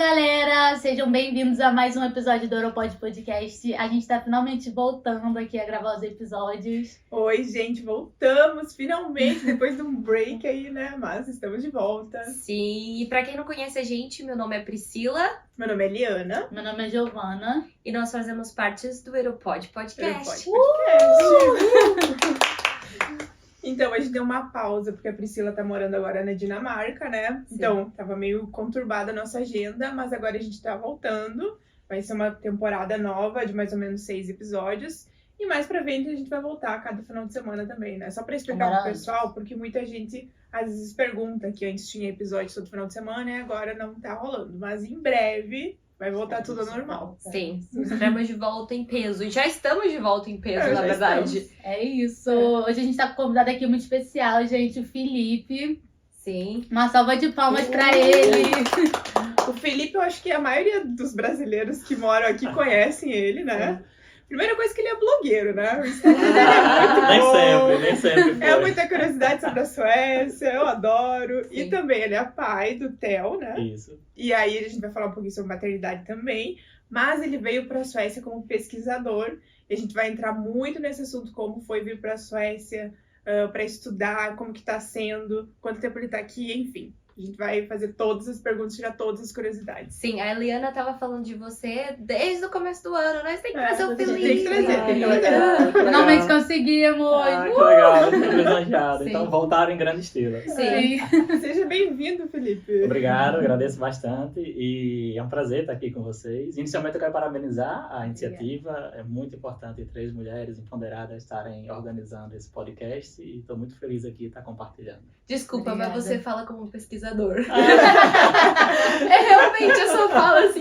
galera! Sejam bem-vindos a mais um episódio do Europod Podcast. A gente tá finalmente voltando aqui a gravar os episódios. Oi, gente, voltamos finalmente, depois de um break aí, né? Mas estamos de volta. Sim, e pra quem não conhece a gente, meu nome é Priscila. Meu nome é Eliana. Meu nome é Giovana. E nós fazemos parte do Europod Podcast. Então, a gente deu uma pausa, porque a Priscila tá morando agora na Dinamarca, né? Sim. Então, tava meio conturbada a nossa agenda, mas agora a gente tá voltando. Vai ser uma temporada nova de mais ou menos 6 episódios. E mais pra frente a gente vai voltar a cada final de semana também, né? Só pra explicar pro pessoal, porque muita gente às vezes pergunta que antes tinha episódio todo final de semana e agora não tá rolando. Mas em breve vai voltar tudo ao normal. Sim, estaremos de volta em peso. E já estamos de volta em peso, na Já verdade. estamos. É isso. Hoje a gente tá com um convidado aqui muito especial, gente, o Felipe. Sim. Uma salva de palmas pra ele. O Felipe, eu acho que a maioria dos brasileiros que moram aqui conhecem ele, né? Primeira coisa que ele é blogueiro, né? O Instagram dele é muito bom. Nem sempre foi. É muita curiosidade sobre a Suécia, eu adoro. Sim. E também ele é pai do Theo, né? Isso. E aí a gente vai falar um pouquinho sobre maternidade também. Mas ele veio para a Suécia como pesquisador. E a gente vai entrar muito nesse assunto, como foi vir para a Suécia para estudar, como que tá sendo, quanto tempo ele tá aqui, enfim. A gente vai fazer todas as perguntas, tirar todas as curiosidades. Sim, a Eliana tava falando de você desde o começo do ano. Nós temos que trazer o a gente Felipe. tem que trazer, tem que trazer. legal. Finalmente conseguimos. Que legal, muito lisonjeado. Sim. Então voltaram em grande estilo. Sim. Seja bem-vindo, Felipe. Obrigado, agradeço bastante e é um prazer estar aqui com vocês. Inicialmente eu quero parabenizar a iniciativa, é muito importante 3 mulheres empoderadas estarem organizando esse podcast e estou muito feliz aqui de estar compartilhando. Desculpa, Obrigada. mas você fala como pesquisador. É realmente, eu só falo assim.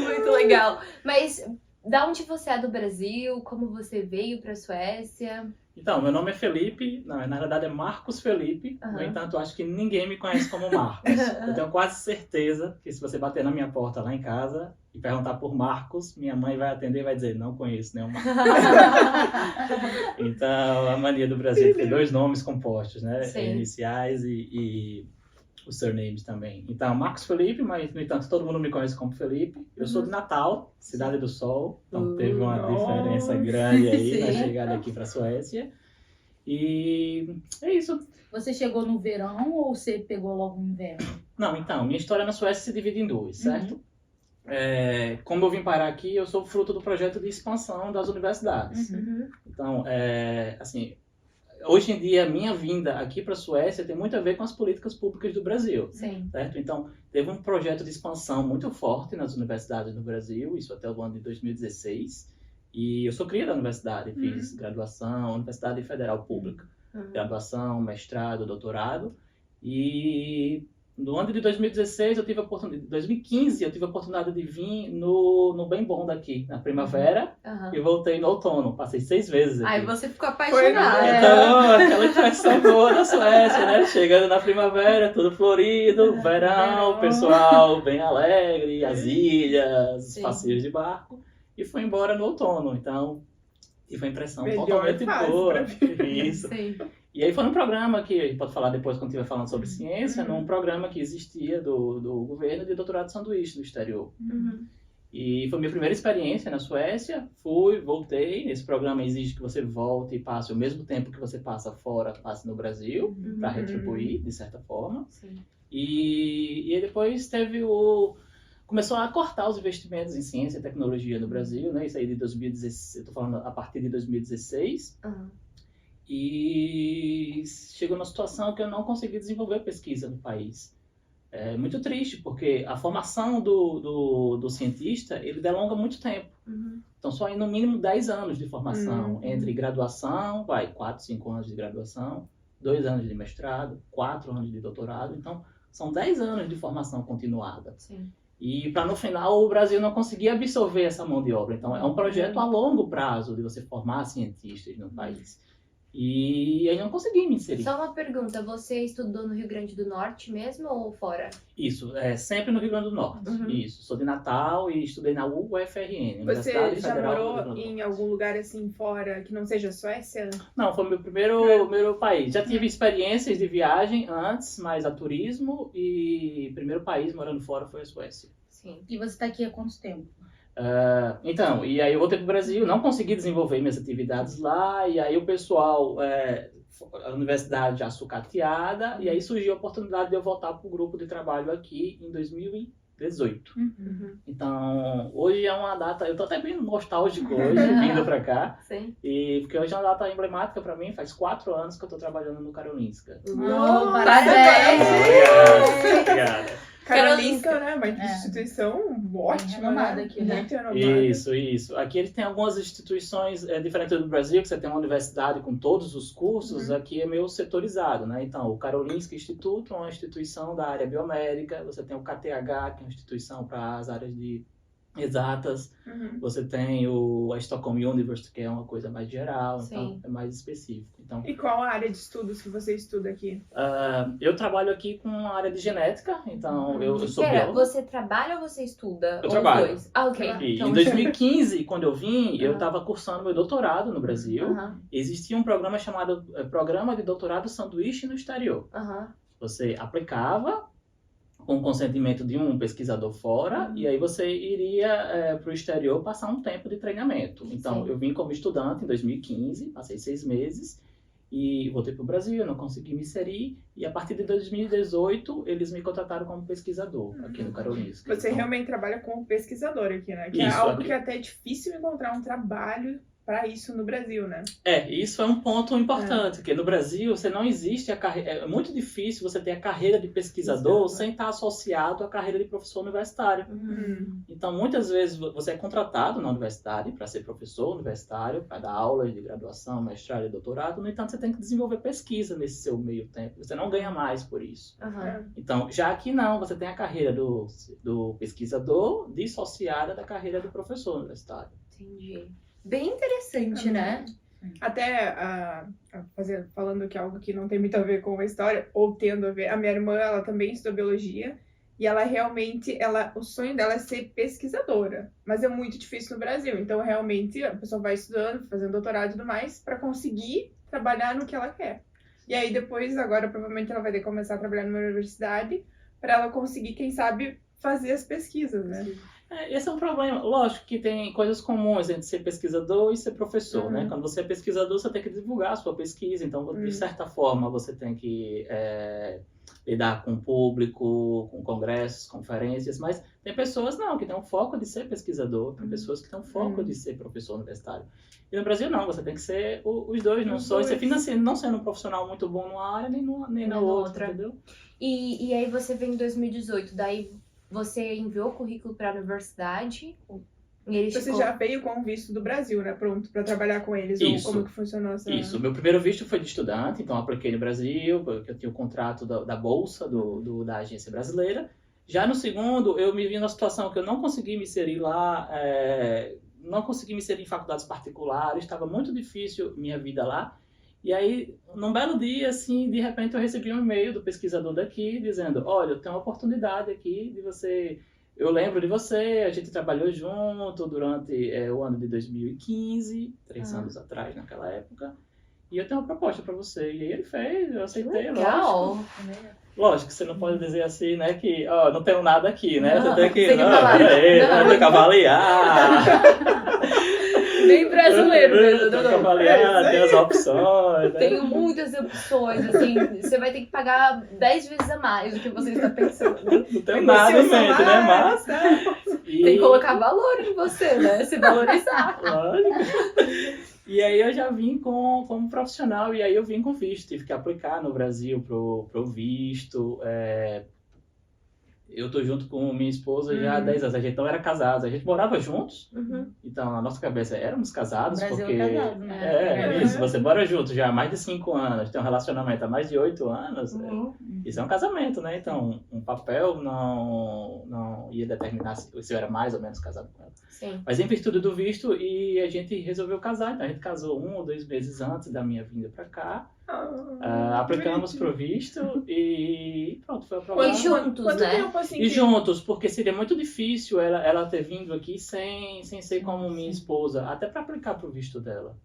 Muito legal. Mas da onde você é do Brasil? Como você veio pra Suécia? Então, meu nome é Felipe, não, na verdade é Marcos Felipe, no Aham. entanto, eu acho que ninguém me conhece como Marcos. Eu tenho quase certeza que se você bater na minha porta lá em casa e perguntar por Marcos, minha mãe vai atender e vai dizer, não conheço nenhum Marcos. Então, a mania do Brasil é ter 2 nomes compostos, né? Sim. Iniciais e os surnames também. Então, Marcos Felipe, mas, no entanto, todo mundo me conhece como Felipe. Eu sou de Natal, Cidade do Sol, então teve uma diferença grande aí na Sim. chegada aqui para a Suécia. E é isso. Você chegou no verão ou você pegou logo no inverno? Não, então, minha história na Suécia se divide em 2, certo? Como eu vim parar aqui, eu sou fruto do projeto de expansão das universidades. Uhum. Então, assim, hoje em dia, a minha vinda aqui para a Suécia tem muito a ver com as políticas públicas do Brasil, Sim. certo? Então, teve um projeto de expansão muito forte nas universidades no Brasil, isso até o ano de 2016. E eu sou cria da universidade, fiz graduação, Universidade Federal Pública, graduação, mestrado, doutorado. E no ano de 2016, 2015, eu tive a oportunidade de vir no Bem Bom daqui, na primavera, Aham. e voltei no outono. Passei 6 vezes aqui. Aí você ficou Foi, apaixonada. né? Então, aquela impressão boa da Suécia, né? Chegando na primavera, tudo florido, verão, pessoal bem alegre, as ilhas, os Sim. passeios de barco. E foi embora no outono, então tive uma impressão Melhor totalmente fase boa. pra vir. Isso. Sim. E aí foi um programa que, a gente pode falar depois quando estiver falando sobre ciência, num programa que existia do governo de doutorado de sanduíche no exterior. Uhum. E foi minha primeira experiência na Suécia, fui, voltei. Esse programa exige que você volte e passe o mesmo tempo que você passa fora, passe no Brasil, para retribuir, de certa forma. Sim. E aí depois começou a cortar os investimentos em ciência e tecnologia no Brasil, né? Isso aí de 2016, eu tô falando a partir de 2016. Aham. E chegou numa situação que eu não consegui desenvolver pesquisa no país. É muito triste, porque a formação do cientista, ele delonga muito tempo. Uhum. Então, só aí no mínimo 10 anos de formação, entre graduação, 4, 5 anos de graduação, 2 anos de mestrado, 4 anos de doutorado. Então, são 10 anos de formação continuada. Sim. E para no final o Brasil não conseguir absorver essa mão de obra. Então, é um projeto a longo prazo de você formar cientistas no país. E aí não consegui me inserir. Só uma pergunta, você estudou no Rio Grande do Norte mesmo ou fora? Isso, sempre no Rio Grande do Norte. Uhum. Isso, sou de Natal e estudei na UFRN, Você Universidade já Federal do Rio morou Grande do em Norte. algum lugar assim fora que não seja Suécia? Não, foi meu primeiro país. Já tive experiências de viagem antes, mas a turismo, e o primeiro país morando fora foi a Suécia. Sim. E você tá aqui há quanto tempo? Então, e aí eu voltei para o Brasil, não consegui desenvolver minhas atividades lá, e aí o pessoal, a universidade já sucateada, e aí surgiu a oportunidade de eu voltar para o grupo de trabalho aqui em 2018. Uhum. Então, hoje é uma data, eu tô até bem nostálgico hoje, vindo para cá, Sim. e porque hoje é uma data emblemática para mim, faz 4 anos que eu tô trabalhando no Karolinska. Oh, parabéns! Obrigado. Karolinska, né? Uma instituição ótima, renomada né? aqui, né? Muito renomada. Isso. Aqui eles têm algumas instituições diferentes do Brasil, que você tem uma universidade com todos os cursos, aqui é meio setorizado, né? Então, o Karolinska Instituto é uma instituição da área biomédica, você tem o KTH, que é uma instituição para as áreas de exatas, você tem a Stockholm University, que é uma coisa mais geral, então Sim. é mais específico. Então, E qual a área de estudos que você estuda aqui? eu trabalho aqui com a área de genética, então eu sou Pera, biólogo. você trabalha ou você estuda? Eu Ou trabalho. os dois? Ah, ok. E Então... em 2015, quando eu vim, eu Aham. estava cursando meu doutorado no Brasil. Aham, Existia um programa chamado Programa de Doutorado Sanduíche no Exterior. aham. Você aplicava com o consentimento de um pesquisador fora e aí você iria para o exterior passar um tempo de treinamento. Então, Sim. eu vim como estudante em 2015, passei 6 meses e voltei para o Brasil, não consegui me inserir e a partir de 2018 eles me contrataram como pesquisador aqui no Karolinska. Você Então, realmente trabalha como pesquisador aqui, né? Que Isso, é algo aqui. que é até difícil encontrar um trabalho para isso no Brasil, né? Isso é um ponto importante, porque no Brasil você não existe a carreira, é muito difícil você ter a carreira de pesquisador Exato. sem estar associado à carreira de professor universitário. Então, muitas vezes você é contratado na universidade para ser professor universitário, para dar aulas de graduação, mestrado e doutorado, no entanto, você tem que desenvolver pesquisa nesse seu meio tempo, você não ganha mais por isso. Aham. Então, já aqui não, você tem a carreira do pesquisador dissociada da carreira do professor universitário. Entendi. Bem interessante, né? Até falando que é algo que não tem muito a ver com a história, ou tendo a ver, a minha irmã, ela também estudou biologia, e ela realmente, o sonho dela é ser pesquisadora, mas é muito difícil no Brasil, então realmente a pessoa vai estudando, fazendo doutorado e tudo mais, para conseguir trabalhar no que ela quer. E aí depois, agora, provavelmente ela vai ter que começar a trabalhar numa universidade, para ela conseguir, quem sabe, fazer as pesquisas, né? Esse é um problema. Lógico que tem coisas comuns entre ser pesquisador e ser professor, né? Quando você é pesquisador, você tem que divulgar a sua pesquisa. Então, de certa forma, você tem que lidar com o público, com congressos, conferências. Mas tem pessoas, não, que têm um foco de ser pesquisador. Tem pessoas que têm um foco de ser professor universitário. E no Brasil, não. Você tem que ser os dois. Não sendo um profissional muito bom numa área, nem na outra, entendeu? E aí você veio em 2018, daí... Você enviou o currículo para a universidade? E eles Você já veio com o visto do Brasil, né? Pronto, para trabalhar com eles? Isso. Ou como que funcionou essa... Isso. Meu primeiro visto foi de estudante, então apliquei no Brasil, porque eu tinha o contrato da bolsa da agência brasileira. Já no segundo, eu me vi numa situação que eu não consegui me inserir lá, não consegui me inserir em faculdades particulares, estava muito difícil minha vida lá. E aí, num belo dia, assim, de repente eu recebi um e-mail do pesquisador daqui dizendo, olha, eu tenho uma oportunidade aqui de você... Eu lembro de você, a gente trabalhou junto durante o ano de 2015, 3 anos atrás, naquela época, e eu tenho uma proposta para você. E aí ele fez, eu aceitei, legal. Lógico, você não pode dizer assim, né, que não tenho nada aqui, né? Não, você tem que não. tem que avaliar. Bem brasileiro mesmo. Tem que avaliar, tem as opções. Né? Tenho muitas opções, assim, você vai ter que pagar 10 vezes a mais do que você está pensando. Não tenho nada em mente, né? Mas... Tem que colocar valor em você, né? Se valorizar. Lógico. E aí eu já vim como profissional, e aí eu vim com visto. Tive que aplicar no Brasil pro visto. eu tô junto com minha esposa já há 10 anos. A gente não era casado, a gente morava juntos. Então, na nossa cabeça, éramos casados. Brasil porque é casado, né? Isso. Você mora junto já há mais de 5 anos, tem um relacionamento há mais de 8 anos. Isso é um casamento, né? Então, um papel não ia determinar se eu era mais ou menos casado com ela. Sim. Mas em virtude do visto, e a gente resolveu casar. Então, a gente casou 1 ou 2 meses antes da minha vinda pra cá. Aplicamos pro visto e pronto, foi aprovado. E juntos, Quanto né? tempo, assim, E juntos, porque seria muito difícil ela ter vindo aqui sem ser como minha esposa, até para aplicar pro visto dela.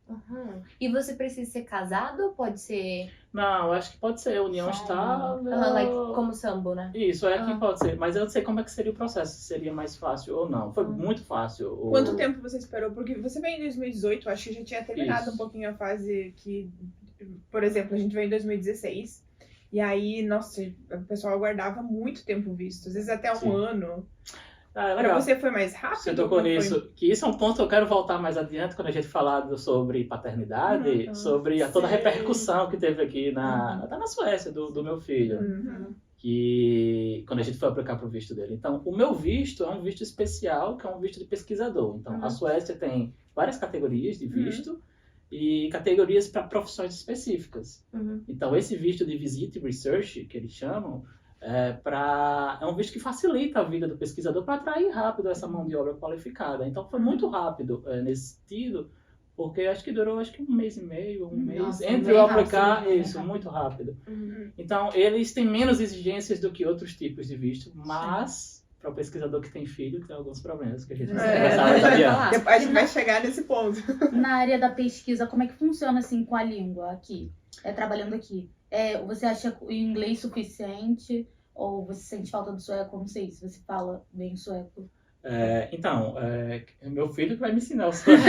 E você precisa ser casado ou pode ser Não, acho que pode ser união estável. como sambo, né? Isso, que pode ser. Mas eu não sei como é que seria o processo, se seria mais fácil ou não. Foi muito fácil. Quanto tempo você esperou? Porque você veio em 2018, acho que já tinha terminado Isso. um pouquinho a fase que, por exemplo, a gente veio em 2016. E aí, nossa, o pessoal aguardava muito tempo o visto, às vezes até um Sim. ano. Pra Pra você foi mais rápido? Você tocou Como foi? nisso, que isso é um ponto que eu quero voltar mais adiante quando a gente falar sobre paternidade, sobre toda a Sei. repercussão que teve aqui até na Suécia, do meu filho. Que quando a gente foi aplicar para o visto dele. Então, o meu visto é um visto especial, que é um visto de pesquisador. Então, a Suécia tem várias categorias de visto e categorias para profissões específicas. Então, esse visto de Visit Research, que eles chamam, é um visto que facilita a vida do pesquisador para atrair rápido essa mão de obra qualificada. Então, foi muito rápido nesse sentido, porque acho que durou 1 mês e meio, um mês, Nossa, entre bem eu aplicar, rápido, isso, muito rápido. Então, eles têm menos exigências do que outros tipos de visto, mas para o pesquisador que tem filho, tem alguns problemas que a gente vai conversar mais adiante. A gente vai chegar nesse ponto. Na área da pesquisa, como é que funciona assim com a língua aqui? Trabalhando aqui. Você acha o inglês suficiente? Ou você sente falta do sueco? Não sei se você fala bem sueco. Então, meu filho que vai me ensinar o sueco.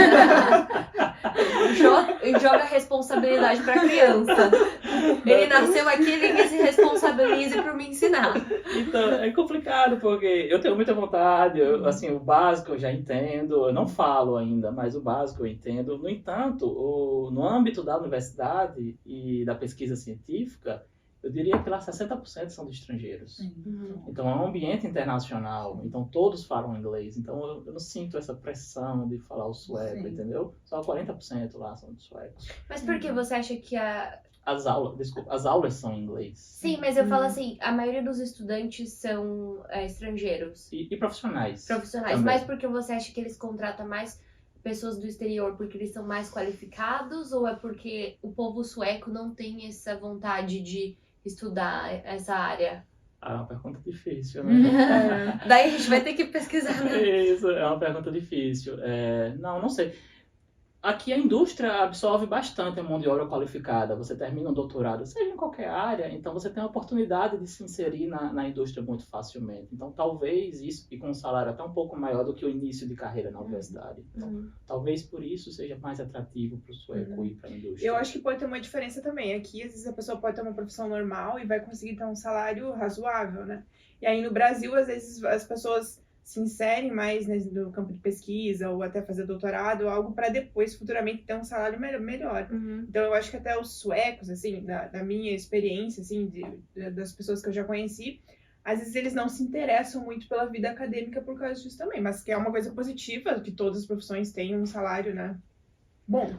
Joga a responsabilidade pra criança. Ele nasceu aqui, ele que se responsabilize por me ensinar. Então, é complicado, porque eu tenho muita vontade, assim, o básico eu já entendo, eu não falo ainda, mas o básico eu entendo. No entanto, no âmbito da universidade e da pesquisa científica, eu diria que lá 60% são de estrangeiros. Então, é um ambiente internacional. Então, todos falam inglês. Então, eu não sinto essa pressão de falar o sueco, entendeu? Só 40% lá são de suecos. Mas por que você acha que As aulas são em inglês. Sim, mas eu falo assim, a maioria dos estudantes são estrangeiros. E profissionais. Profissionais. também. Mas porque você acha que eles contratam mais pessoas do exterior porque eles são mais qualificados? Ou é porque o povo sueco não tem essa vontade de estudar essa área? É uma pergunta difícil, né? Daí a gente vai ter que pesquisar, né? Isso, é uma pergunta difícil. Não sei. Aqui a indústria absorve bastante a mão de obra qualificada. Você termina um doutorado, seja em qualquer área, então você tem a oportunidade de se inserir na indústria muito facilmente. Então talvez isso, e com um salário até um pouco maior do que o início de carreira na universidade. Então, talvez por isso seja mais atrativo para o sueco ir para a indústria. Eu acho que pode ter uma diferença também. Aqui, às vezes, a pessoa pode ter uma profissão normal e vai conseguir ter um salário razoável, né? E aí, no Brasil, às vezes, as pessoas se inserem mais no campo de pesquisa ou até fazer doutorado, algo para depois, futuramente, ter um salário melhor. Então, eu acho que até os suecos, assim, da minha experiência, assim, das pessoas que eu já conheci, às vezes eles não se interessam muito pela vida acadêmica por causa disso também, mas que é uma coisa positiva, que todas as profissões têm um salário, né, bom.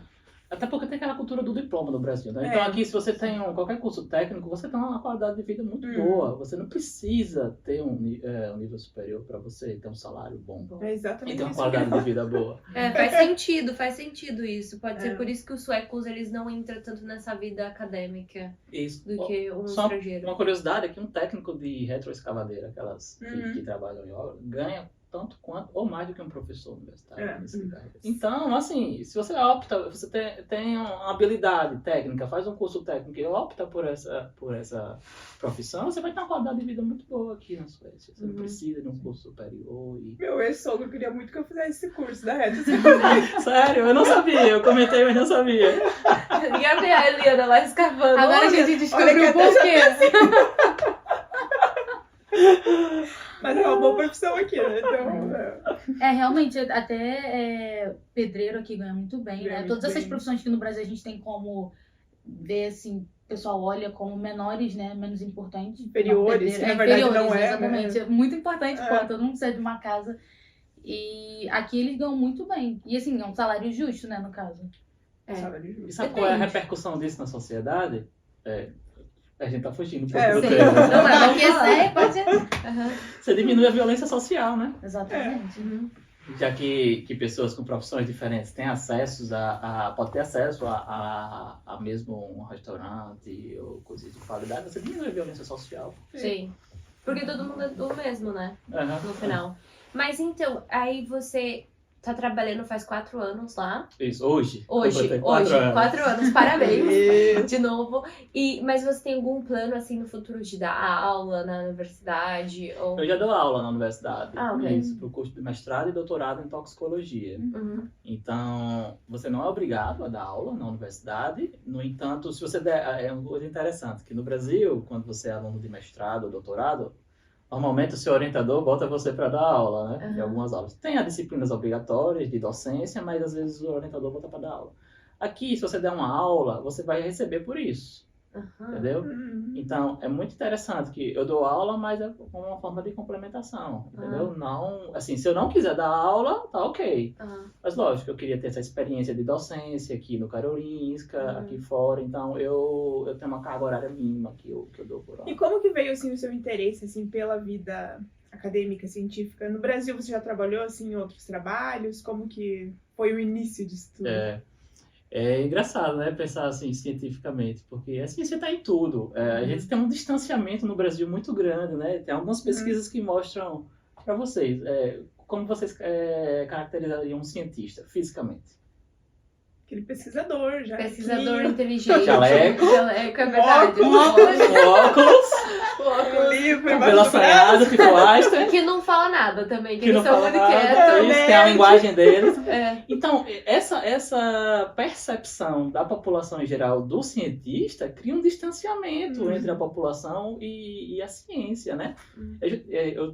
Até porque tem aquela cultura do diploma no Brasil, né? Então aqui, se você tem qualquer curso técnico, você tem uma qualidade de vida muito boa. Você não precisa ter um nível superior para você ter um salário bom. É exatamente e ter uma isso. qualidade de vida boa. Faz sentido isso. Pode ser por isso que os suecos, eles não entram tanto nessa vida acadêmica Isso. do que um Só estrangeiro. uma curiosidade é que um técnico de retroescavadeira, aquelas que trabalham em obra, ganha tanto quanto ou mais do que um professor universitário. Então, assim, se você opta, você tem uma habilidade técnica, faz um curso técnico e opta por essa profissão, você vai ter uma qualidade de vida muito boa aqui na Suécia. Você não precisa de um curso superior. Meu ex-sogro queria muito que eu fizesse esse curso da Reto. Sério, eu não sabia. Eu comentei, mas não sabia. Ia ver a Eliana lá escavando. Agora a gente descobriu o porquê. Mas é uma boa profissão aqui, né? Então, Realmente, até pedreiro aqui ganha muito bem, né? Ganha Todas muito essas bem. profissões que no Brasil a gente tem como vê assim, o pessoal olha como menores, né? Menos importantes. Inferiores, Uma que na verdade inferiores, não é, exatamente. né? É muito importante, É. pô, todo mundo sai de uma casa. E aqui eles ganham muito bem. E assim, é um salário justo, né, no caso. Salário justo. E sabe qual é a Depende. repercussão disso na sociedade? A gente tá fugindo um pouco É, do eu sei. tema. Não, mas Vamos porque falar. sério, pode... Aham. Você diminui a violência social, né? Exatamente. Uhum. Já que pessoas com profissões diferentes têm acessos pode ter acesso a mesmo um restaurante ou coisas de qualidade, você diminui a violência social. Sim. Porque todo mundo é o mesmo, né? Aham. No final. Mas então, aí você tá trabalhando faz 4 anos lá. Isso, hoje. Hoje, Completei 4 anos. parabéns. Isso. De novo. Mas você tem algum plano, assim, no futuro de dar aula na universidade? Ou... Eu já dou aula na universidade. Ah, ok. Isso, para o curso de mestrado e doutorado em toxicologia. Uhum. Então, você não é obrigado a dar aula na universidade. No entanto, se você der... É uma coisa interessante, que no Brasil, quando você é aluno de mestrado ou doutorado, normalmente o seu orientador bota você para dar aula, né? Em algumas aulas. Tem as disciplinas obrigatórias de docência, mas às vezes o orientador bota para dar aula. Aqui, se você der uma aula, você vai receber por isso, Aham. entendeu? Uhum. Então, é muito interessante que eu dou aula, mas é como uma forma de complementação, entendeu? Não, assim, se eu não quiser dar aula, tá ok. Aham. Mas lógico, eu queria ter essa experiência de docência aqui no Karolinska, aqui fora, então eu tenho uma carga horária mínima que eu dou por E aula. como que veio, assim, o seu interesse, assim, pela vida acadêmica, científica? No Brasil, você já trabalhou, assim, em outros trabalhos? Como que foi o início disso tudo? É engraçado, né, pensar assim cientificamente, porque a ciência está em tudo. A gente tem um distanciamento no Brasil muito grande, né? Tem algumas pesquisas que mostram para vocês como vocês caracterizariam um cientista fisicamente. Aquele pesquisador, já. Pesquisador que- inteligente. Jaleco. Jaleco, é verdade. Um Com óculos, Um livro, cabelo embaixo do assanhado, tipo Einstein, Que não fala nada também, que que eles não são fala muito nada, quietos. isso, tem a linguagem deles. É. Então, essa percepção da população em geral do cientista cria um distanciamento entre a população e a ciência, né? Eu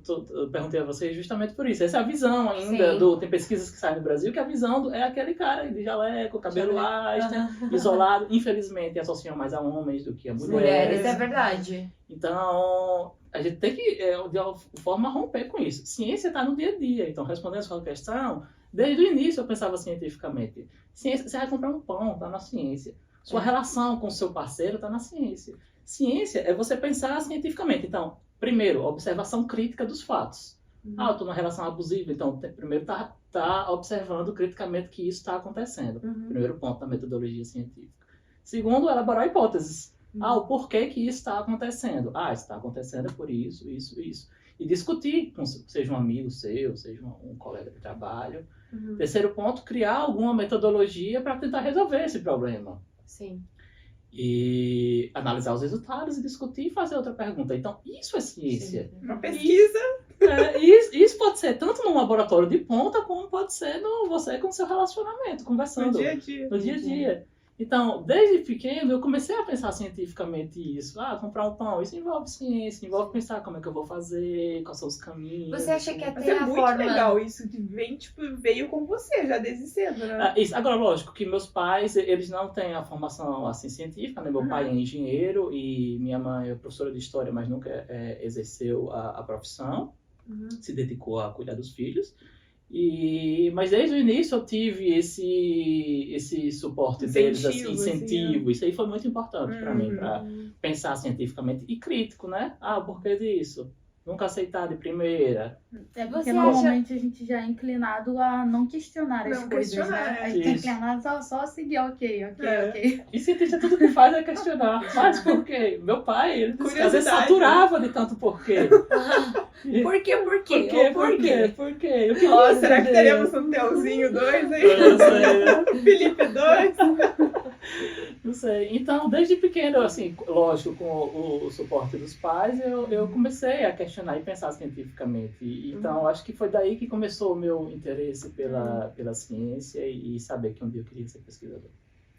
perguntei a vocês justamente por isso. Essa é a visão ainda Sim. tem pesquisas que saem no Brasil que a visão é aquele cara de jaleco, cabelo Einstein, Aham. isolado. Infelizmente, associam mais a homens do que a mulheres. Mulheres, é verdade. Então, a gente tem que, de alguma forma, romper com isso. Ciência está no dia a dia. Então, respondendo a sua questão, desde o início eu pensava cientificamente. Ciência, você vai comprar um pão, está na ciência. Sua relação com o seu parceiro está na ciência. Ciência é você pensar cientificamente. Então, primeiro, observação crítica dos fatos. Eu estou numa relação abusiva, então, primeiro tá observando criticamente que isso está acontecendo. Primeiro ponto da metodologia científica. Segundo, elaborar hipóteses. O porquê que isso está acontecendo? Isso está acontecendo por isso, isso, isso. E discutir, seja um amigo seu, seja um colega de trabalho. Terceiro ponto, criar alguma metodologia para tentar resolver esse problema. Sim. E analisar os resultados e discutir e fazer outra pergunta. Então, isso é ciência. Uma pesquisa. Isso pode ser tanto num laboratório de ponta, como pode ser você com seu relacionamento, conversando. No dia a dia. No dia a dia. Então, desde pequeno, eu comecei a pensar cientificamente isso. Comprar um pão, isso envolve ciência, envolve pensar como é que eu vou fazer, quais são os caminhos. Você acha que Mas até é a muito forma... legal isso, que veio com você já desde cedo, né? Isso. Agora, lógico que meus pais, eles não têm a formação assim, científica, né? Meu pai é engenheiro e minha mãe é professora de história, mas nunca exerceu a profissão, se dedicou a cuidar dos filhos. Mas desde o início eu tive esse suporte deles, assim, incentivo. Isso aí foi muito importante para mim, para pensar cientificamente e crítico, né? O porquê disso? Nunca aceitar de primeira. É porque Você normalmente a gente já é inclinado a não questionar as Não coisas, questionar, né? A gente é isso. inclinado só a seguir, ok. E cientista tudo que faz é questionar. Mas por quê? Meu pai, ele disse que às vezes Curiosidade. saturava de tanto porquê. Por quê? Por quê? Eu queria Ó, será que entender. teremos um Telzinho 2 aí? Eu não sei. Felipe 2? Não sei. Então, desde pequeno, assim, lógico, com o suporte dos pais, eu comecei a questionar e pensar cientificamente. Então, acho que foi daí que começou o meu interesse pela ciência e saber que um dia eu queria ser pesquisador.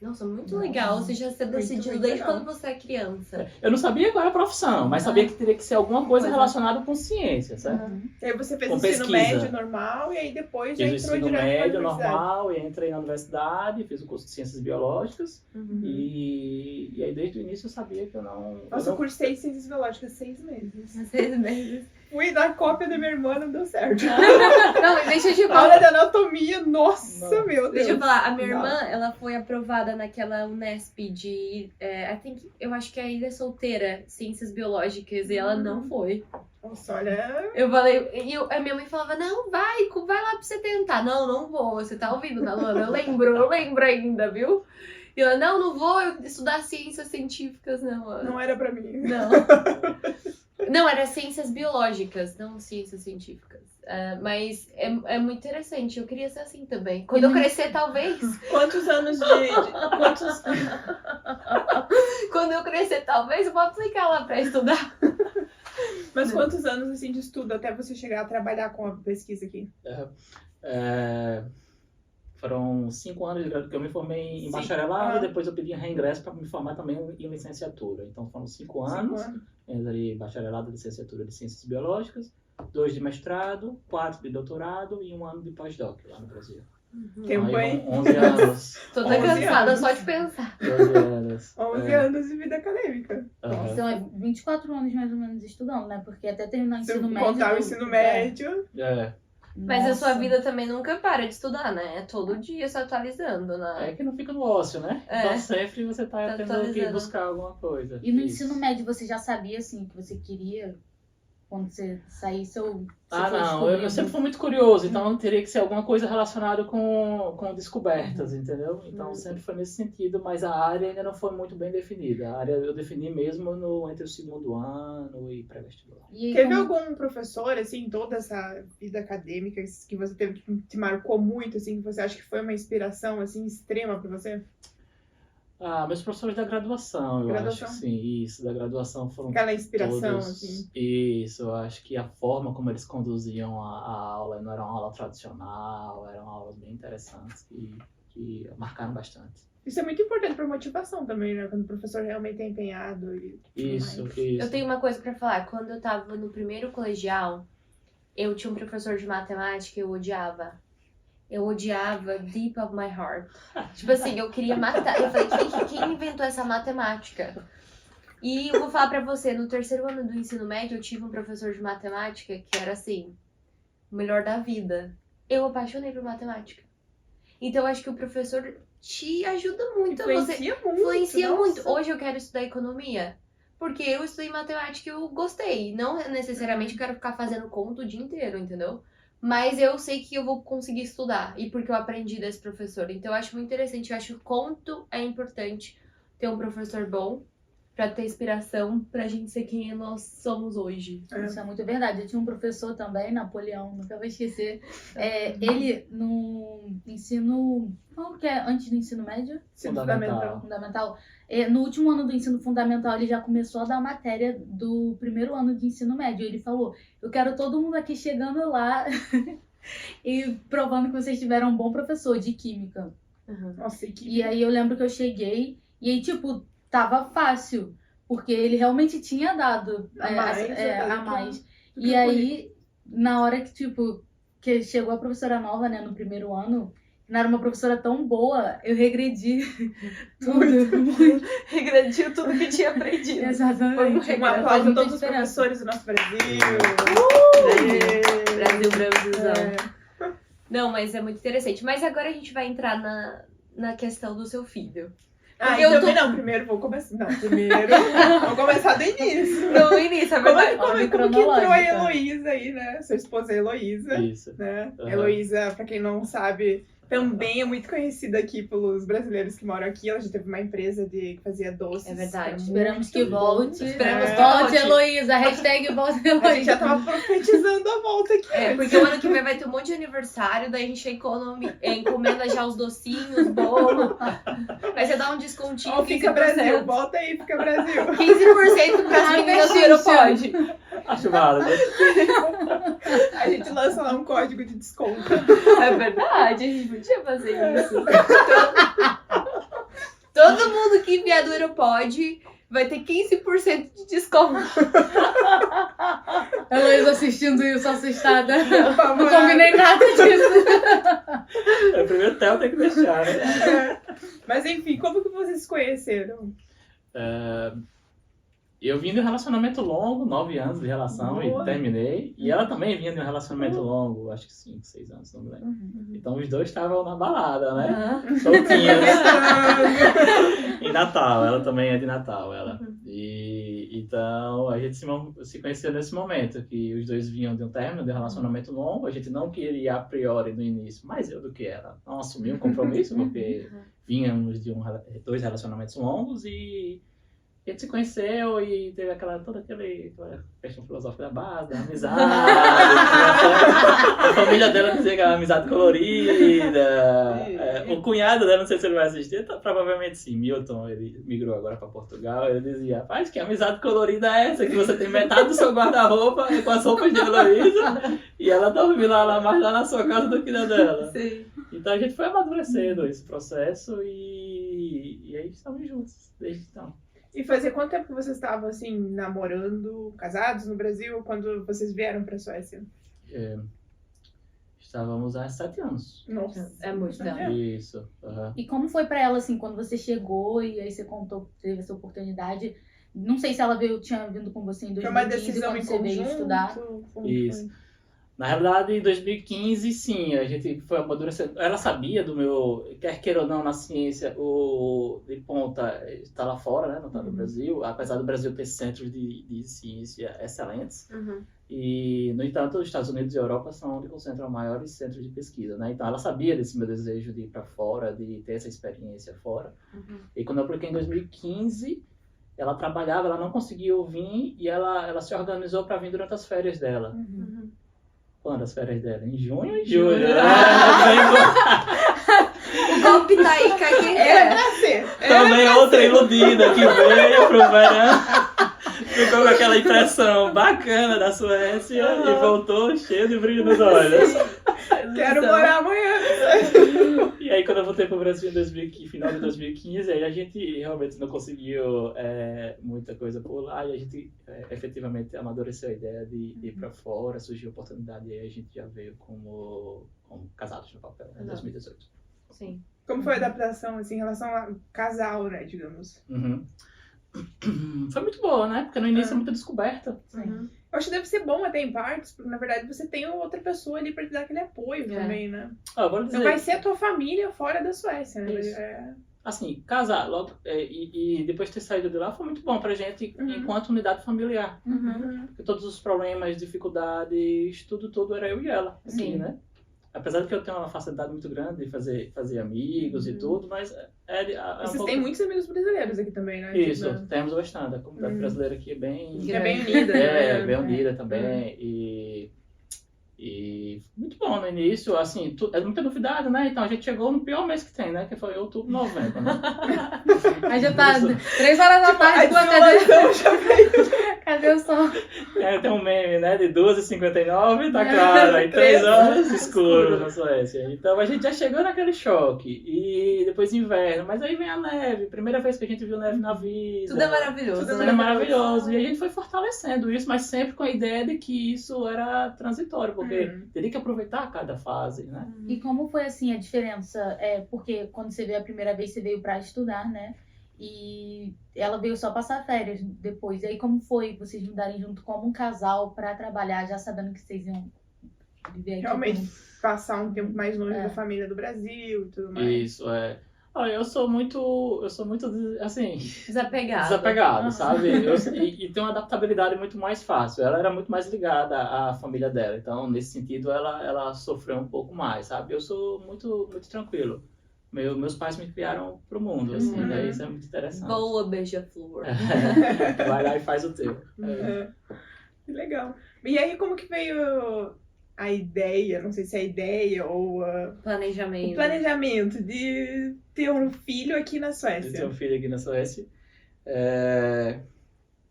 Nossa, muito Nossa, legal. Você já se decidiu muito desde legal. quando você é criança. Eu não sabia qual era a profissão, mas sabia que teria que ser alguma coisa Pois é. relacionada com ciência, certo? E aí você fez Com o ensino pesquisa. médio normal e aí depois já Fiz o entrou ensino direto médio pra universidade. normal e entrei na universidade, fiz o curso de Ciências Biológicas Uhum. e aí desde o início eu sabia que eu não... Nossa, eu não... cursei Ciências Biológicas 6 meses. 6 meses. Fui dar cópia da minha irmã, não deu certo. Não, e deixa eu te A falar. aula de anatomia, nossa, Nossa. meu Deus. Deixa eu falar, a minha Não. irmã, ela foi aprovada naquela Unesp de, eu acho que é Ilha Solteira, Ciências Biológicas, e ela não foi. Nossa, olha... Eu falei, a minha mãe falava, não, vai lá pra você tentar. Não, não vou, você tá ouvindo, né, Luana? Eu lembro ainda, viu? E ela, não vou estudar ciências científicas, não. Não era pra mim. Não. Não, era ciências biológicas, não ciências científicas. Mas é muito interessante, eu queria ser assim também. Quando eu crescer, talvez. Quantos anos quantos... Quando eu crescer, talvez, eu vou aplicar lá pra estudar. Mas quantos anos assim de estudo até você chegar a trabalhar com a pesquisa aqui? Foram 5 anos de graduação, que eu me formei em Sim. bacharelado, depois eu pedi reingresso para me formar também em licenciatura. Então foram 5 anos, 5 anos. entre bacharelado e licenciatura de Ciências Biológicas, 2 de mestrado, 4 de doutorado e 1 ano de pós-doc lá no Brasil. Tempo, Aí, hein? 11 anos. Tô até 11 cansada anos. só de pensar. 12 anos. 11 É. anos de vida acadêmica. Aham. Então é 24 anos mais ou menos estudando, né? Porque até terminar o Se eu ensino médio. contar o ensino médio... Mas a sua Nossa. vida também nunca para de estudar, né? É todo dia se atualizando, né? É que não fica no ócio, né? É. Então sempre você tá Tá tendo que atualizando. buscar alguma coisa. E no Isso. ensino médio você já sabia, assim, o que você queria quando você saísse ou você Ah, foi não, descobrindo? eu sempre fui muito curioso, então teria que ser alguma coisa relacionada com descobertas, entendeu? Então sempre foi nesse sentido, mas a área ainda não foi muito bem definida. A área eu defini mesmo entre o segundo ano e pré-vestibular. E aí, Teve como- algum professor, assim, em toda essa vida acadêmica que você teve que te marcou muito, assim, que você acha que foi uma inspiração, assim, extrema pra você? Ah, meus professores da graduação, eu Graduação? acho que sim, isso, da graduação foram Aquela inspiração, todos... assim. Isso, eu acho que a forma como eles conduziam a aula não era uma aula tradicional, eram aulas bem interessantes que marcaram bastante. Isso é muito importante pra motivação também, né? Quando o professor realmente é empenhado e tudo Isso, mais. isso. Eu tenho uma coisa pra falar. Quando eu tava no primeiro colegial, eu tinha um professor de matemática que eu odiava. Eu odiava deep of my heart. Tipo assim, eu queria matar. Eu falei, quem inventou essa matemática? E eu vou falar pra você, no terceiro ano do ensino médio, eu tive um professor de matemática que era assim, o melhor da vida. Eu apaixonei por matemática. Então eu acho que o professor te ajuda muito. Influencia muito. Influencia nossa. muito. Hoje eu quero estudar economia. Porque eu estudei matemática e eu gostei. Não necessariamente eu quero ficar fazendo conta o dia inteiro, entendeu? Mas eu sei que eu vou conseguir estudar. E porque eu aprendi desse professor. Então eu acho muito interessante. Eu acho quanto é importante ter um professor bom pra ter inspiração pra gente ser quem nós somos hoje. Isso é muito verdade. Eu tinha um professor também, Napoleão, nunca vou esquecer. Ele, no ensino... Qual que é? Antes do ensino médio? Ensino Fundamental. Fundamental. No último ano do ensino fundamental, ele já começou a dar matéria do primeiro ano de ensino médio. Ele falou, eu quero todo mundo aqui chegando lá e provando que vocês tiveram um bom professor de química. Nossa, que... E aí eu lembro que eu cheguei e aí, tipo, tava fácil. Porque ele realmente tinha dado A mais, a mais. E aí, na hora que, tipo, que chegou a professora nova, né, no primeiro ano, não era uma professora tão boa, eu regredi tudo. Muito. Regrediu tudo que tinha aprendido. Exatamente. Um aplauso a todos os diferença. professores do nosso Brasil. Brasilzão. Não, mas é muito interessante. Mas agora a gente vai entrar na questão do seu filho. Ah, Eu então tô- não, primeiro vou começar. Não, primeiro vamos começar do início. No início, é verdade. Como que entrou a cronológica. Heloísa aí, né? Sua esposa é Heloísa, Isso. né? Aham. Heloísa, pra quem não sabe, também é muito conhecida aqui pelos brasileiros que moram aqui. Ela já teve uma empresa que fazia doces. É verdade. muito Esperamos que bom. volte. Esperamos que Volte, volte. Heloísa. Hashtag volte, A gente Heloísa. já tava profetizando a volta aqui. É, porque o ano que vem vai ter um monte de aniversário, daí a gente encomenda já os docinhos, bolo. Aí você dá um descontinho, Ó, fica 15%. Brasil, volta aí, fica Brasil. 15% para as Ai, meninas do gente. Aeropode. Acho válido. A gente lança lá um código de desconto. É verdade, a gente podia fazer isso. Todo mundo que enviar do Aeropod vai ter 15% de desconto. A Heloísa assistindo isso, assustada. Não combinei nada disso. É o primeiro tel tem que deixar, né? Mas enfim, como que vocês se conheceram? Eu vim de um relacionamento longo, 9 anos de relação, Boa. e terminei. E ela também vinha de um relacionamento longo, acho que 5, 6 anos, não me lembro. Então os dois estavam na balada, né? Soltinhas. Em Natal, ela também é de Natal, ela. E então a gente se conheceu nesse momento, que os dois vinham de um término de um relacionamento longo. A gente não queria a priori no início, mais eu do que ela, não assumir um compromisso, porque vínhamos de 2 relacionamentos longos e a gente se conheceu e teve aquela questão filosófica da base, da amizade. A família dela dizia que era uma amizade colorida. O cunhado dela, não sei se ele vai assistir, provavelmente sim. Milton, ele migrou agora para Portugal. Ele dizia: rapaz, que amizade colorida é essa? Que você tem metade do seu guarda-roupa com as roupas de Heloísa e ela dorme mais lá na sua casa do que na dela. Sim. Então a gente foi amadurecendo esse processo e aí estamos juntos desde então. E fazia quanto tempo que vocês estavam, assim, namorando, casados no Brasil, quando vocês vieram pra Suécia? Estávamos há 7 anos. Nossa. É muito tempo. Isso. E como foi pra ela, assim, quando você chegou e aí você contou que teve essa oportunidade? Não sei se ela tinha vindo com você em Foi uma 2015, decisão quando em você veio conjunto? estudar. Como Isso. foi? Na realidade, em 2015, sim, a gente foi amadurecendo. Ela sabia do meu, quer queira ou não, na ciência, o de ponta está lá fora, né, não está no Brasil, apesar do Brasil ter centros de ciência excelentes. E, no entanto, os Estados Unidos e a Europa são onde concentram maiores centros de pesquisa, né? Então, ela sabia desse meu desejo de ir para fora, de ter essa experiência fora. E quando eu apliquei em 2015, ela trabalhava, ela não conseguiu vir e ela se organizou para vir durante as férias dela. Quando as férias dela? Em junho e julho. O golpe tá aí, caguei. Era pra ser. Também outra iludida que veio pro verão. Ficou com aquela impressão bacana da Suécia e voltou cheio de brilho nos olhos. Quero morar amanhã. E aí quando eu voltei pro Brasil em final de 2015, aí a gente realmente não conseguiu muita coisa por lá e a gente efetivamente amadureceu a ideia de ir pra fora, surgiu a oportunidade e aí a gente já veio como casados no papel, em 2018. Sim. Como foi a adaptação, assim, em relação a casal, né, digamos? Foi muito boa, né? Porque no início é muita descoberta. Eu acho que deve ser bom até em partes, porque na verdade você tem outra pessoa ali pra te dar aquele apoio também, né? Vou dizer, Então vai ser a tua família fora da Suécia, né? Isso. Assim, casar logo e depois de ter saído de lá foi muito bom pra gente enquanto unidade familiar. Porque todos os problemas, dificuldades, tudo era eu e ela. Assim, né? Apesar de que eu tenho uma facilidade muito grande de fazer amigos e tudo, mas Vocês têm muitos amigos brasileiros aqui também, né? Isso, Tipo, temos bastante. A comunidade brasileira aqui é bem unida, né? bem unida também. E muito bom no início, assim, é muita novidade, né? Então a gente chegou no pior mês que tem, né? Que foi outubro, novembro, né? Aí já tá 3 horas da tarde, cadê o sol? Tem um meme, né? De 2h59, tá claro. Aí 3 horas escuro na Suécia. Então a gente já chegou naquele choque. E depois inverno. Mas aí vem a neve. Primeira vez que a gente viu neve na vida. Tudo é maravilhoso. Tudo é maravilhoso. E a gente foi fortalecendo isso, mas sempre com a ideia de que isso era transitório. Porque teria que aproveitar cada fase, né? E como foi, assim, a diferença? Porque quando você veio a primeira vez, você veio pra estudar, né? E ela veio só passar férias depois. E aí como foi vocês mudarem junto como um casal pra trabalhar, já sabendo que vocês iam viver aqui? Realmente, passar um tempo mais longe da família do Brasil e tudo mais. Isso, Olha, eu sou muito, assim, Desapegado, sabe? E tenho uma adaptabilidade muito mais fácil. Ela era muito mais ligada à família dela. Então, nesse sentido, ela sofreu um pouco mais, sabe? Eu sou muito, muito tranquilo. Meus pais me criaram pro mundo, assim, né? Isso é muito interessante. Boa, beija-flor. Vai lá e faz o teu. Que legal. E aí, como que veio a ideia, não sei se é a ideia ou o planejamento de ter um filho aqui na Suécia? De ter um filho aqui na Suécia.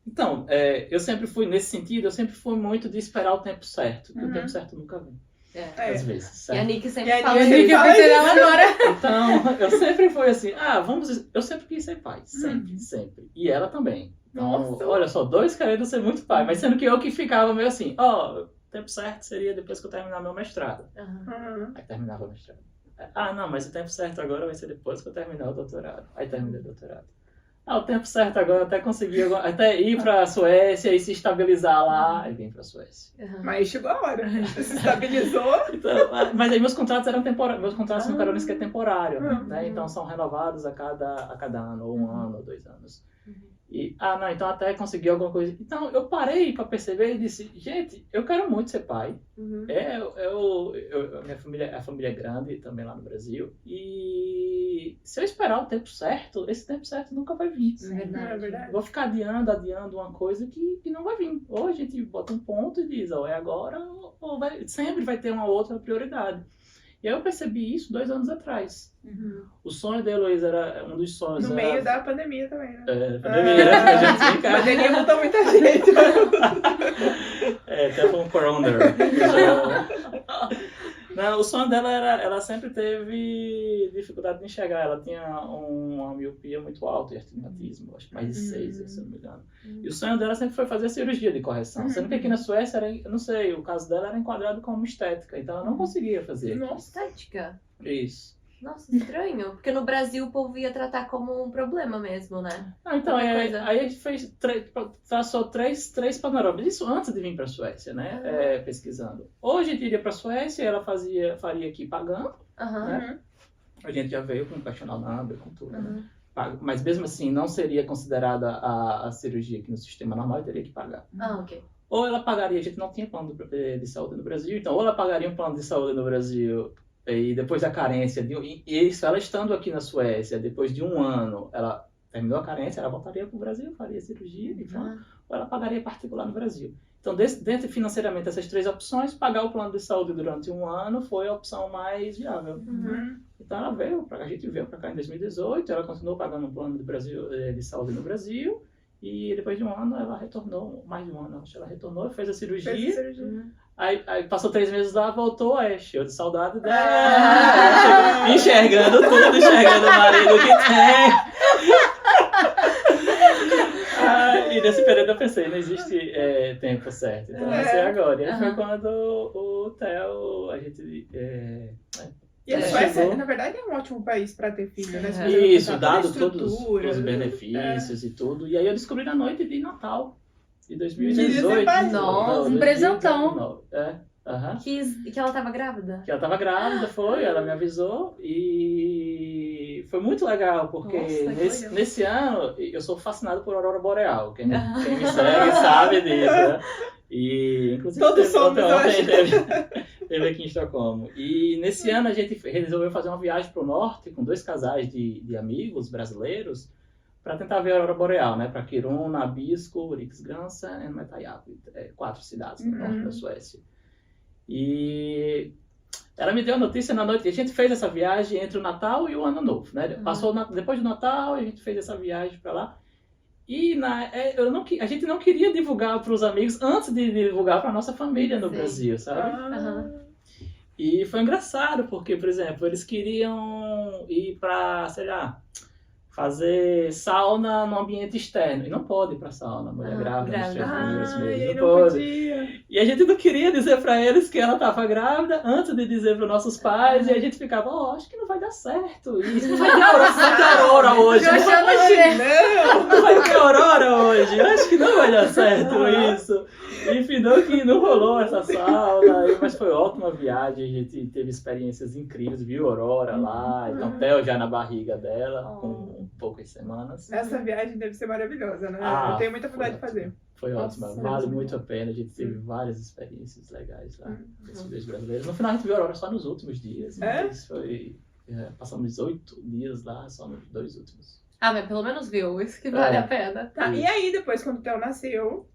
Então, eu sempre fui, nesse sentido, eu sempre fui muito de esperar o tempo certo, porque o tempo certo nunca vem. É. às vezes. E a certo? Nick E sempre a fala Nick isso. Eu pensei nela agora. Então, eu sempre fui assim, eu sempre quis ser pai, sempre, Uhum. sempre. E ela também. Então, Nossa. olha só, dois querendo ser muito pai, mas sendo que eu que ficava meio assim, o tempo certo seria depois que eu terminar meu mestrado. Aham. Uhum. Aí terminava o mestrado. Não, mas o tempo certo agora vai ser depois que eu terminar o doutorado. Aí terminei o doutorado. O tempo certo agora eu até consegui até ir pra Suécia e se estabilizar lá. Aí vim pra Suécia. Aham. Mas chegou a hora. Se estabilizou. Então, mas aí meus contratos eram temporários. Meus contratos são Carolina que é temporário, Uhum. né? Então são renovados a cada ano, ou um ano, ou 2 anos. E, não, então até consegui alguma coisa. Então eu parei pra perceber e disse, gente, eu quero muito ser pai. Uhum. A família é grande também lá no Brasil. E se eu esperar o tempo certo, esse tempo certo nunca vai vir. É verdade. É verdade. Vou ficar adiando uma coisa que não vai vir. Ou a gente bota um ponto e diz, é agora, ou sempre vai ter uma outra prioridade. E aí eu percebi isso 2 anos atrás. Uhum. O sonho da Heloísa era um dos sonhos. No era- meio da pandemia também, né? pandemia, né? A gente A fica... pandemia botou muita gente. Teve um corona. Não, o sonho dela ela sempre teve dificuldade de enxergar. Ela tinha uma miopia muito alta e astigmatismo, acho que mais de 6, se eu não me engano. E o sonho dela sempre foi fazer a cirurgia de correção. Sendo que aqui na Suécia, eu não sei, o caso dela era enquadrado como estética, então ela não conseguia fazer. Nossa. Estética. Isso. Nossa, estranho. Porque no Brasil o povo ia tratar como um problema mesmo, né? Então, Outra aí coisa. a gente traçou três panoramas. Isso antes de vir para a Suécia, né? Pesquisando. Ou a gente iria para a Suécia, ela faria aqui pagando. Aham. Né? A gente já veio com questionário number, com tudo. Né? Uhum. Mas mesmo assim, não seria considerada a cirurgia aqui no sistema normal, eu teria que pagar. Ok. Ou ela pagaria, a gente não tinha plano de saúde no Brasil, então ou ela pagaria um plano de saúde no Brasil e depois da carência, e isso, ela estando aqui na Suécia, depois de 1 ano, ela terminou a carência, ela voltaria para o Brasil, faria cirurgia, e pronto, ou ela pagaria particular no Brasil. Então, dentro financeiramente dessas 3 opções, pagar o plano de saúde durante 1 ano foi a opção mais viável. Uhum. Então a gente veio para cá em 2018, ela continuou pagando um plano de saúde no Brasil, e depois de 1 ano ela retornou, mais de 1 ano, acho que ela retornou, fez a cirurgia. Fez a cirurgia. Aí passou 3 meses lá, voltou, cheio de saudade dela, enxergando tudo, enxergando o marido que tem. E nesse período eu pensei, não existe tempo certo, então vai ser agora. E aí foi quando o Theo, a gente... E a Suécia, chegou. na verdade, é um ótimo país para ter filho, né? Se você Isso, pensar dado toda a todos estrutura, os benefícios e tudo. E aí eu descobri na noite de Natal de 2018. Queria ser pai. Nossa, um presentão. 2019. Aham. Que ela tava grávida? Que ela tava grávida, ela me avisou e foi muito legal, porque Nossa, que legal. nesse ano eu sou fascinado por Aurora Boreal, quem me segue sabe disso, né? E inclusive Todos somos, eu acho. teve aqui em Estocolmo. E nesse ano a gente resolveu fazer uma viagem para o norte com 2 casais de amigos brasileiros para tentar ver a Aurora Boreal, né? Para Kiruna, Abisko, Riksgränsen e Metajärvi, 4 cidades no norte da Suécia. E ela me deu a notícia na noite que a gente fez essa viagem entre o Natal e o Ano Novo, né? Passou depois do Natal, a gente fez essa viagem para lá. E a gente não queria divulgar para os amigos antes de divulgar para nossa família no Brasil, sabe? E foi engraçado, porque, por exemplo, eles queriam ir para, sei lá, fazer sauna no ambiente externo. E não pode ir pra sauna, mulher grávida nos 3 primeiros meses. Não pode. E a gente não queria dizer pra eles que ela tava grávida antes de dizer pros nossos pais. E a gente ficava, acho que não vai dar certo isso. Não vai ter aurora hoje. Não vai ter aurora hoje. Eu acho que não vai dar certo isso. Enfim, não rolou essa sauna. Mas foi ótima viagem. A gente teve experiências incríveis. Viu a aurora lá. Então, Theo já na barriga dela, com poucas semanas. Essa viagem deve ser maravilhosa, né? Eu tenho muita vontade de fazer. Foi ótima, vale muito a pena. A gente teve várias experiências legais lá com esses 2 brasileiros. No final a gente viu a aurora só nos últimos dias, mas passamos 18 dias lá, só nos 2 últimos. Mas pelo menos viu, isso que vale a pena. Tá, e aí depois, quando o Theo nasceu...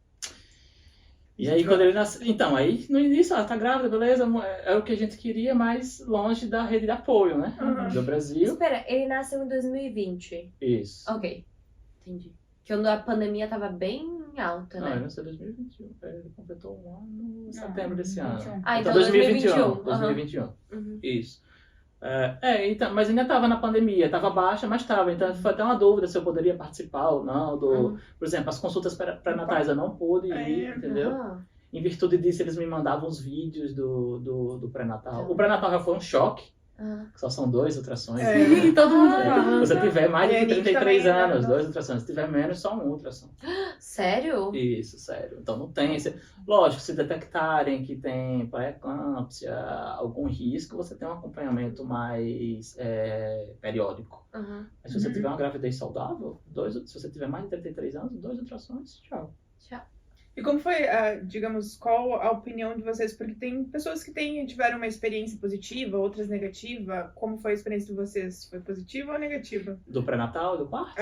E aí quando ele nasceu... Então, aí no início, ela tá grávida, beleza, é o que a gente queria, mas longe da rede de apoio, né? Do Brasil. Espera, ele nasceu em 2020. Isso. Ok, entendi. Quando a pandemia tava bem em alta, Não, né? ele nasceu em 2021. Ele completou um ano em setembro desse ano. 21. Ah, então 2021. 2021. 2021. Uhum. Isso. Então, mas ainda estava na pandemia, estava baixa, mas estava. Então foi até uma dúvida se eu poderia participar ou não. Por exemplo, as consultas pré-natais eu não pude ir, entendeu? Aham. Em virtude disso, eles me mandavam os vídeos do pré-natal. Então. O pré-natal já foi um choque, Ah. que só são 2 ultrassons. Sim, todo mundo Ah, fala. Se você tiver mais E a de Nick 33 também, né? anos, 2 ultrassons. Se tiver menos, só 1 ultrassom. Sério? Isso, sério. Então não tem esse... Lógico, se detectarem que tem pré-eclâmpsia, algum risco, você tem um acompanhamento mais periódico. Aham. Mas se você tiver uma gravidez saudável, se você tiver mais de 33 anos, 2 ultrassons, tchau. Tchau. E como foi, digamos, qual a opinião de vocês? Porque tem pessoas que tiveram uma experiência positiva, outras negativa. Como foi a experiência de vocês? Foi positiva ou negativa? Do pré-natal e do parto?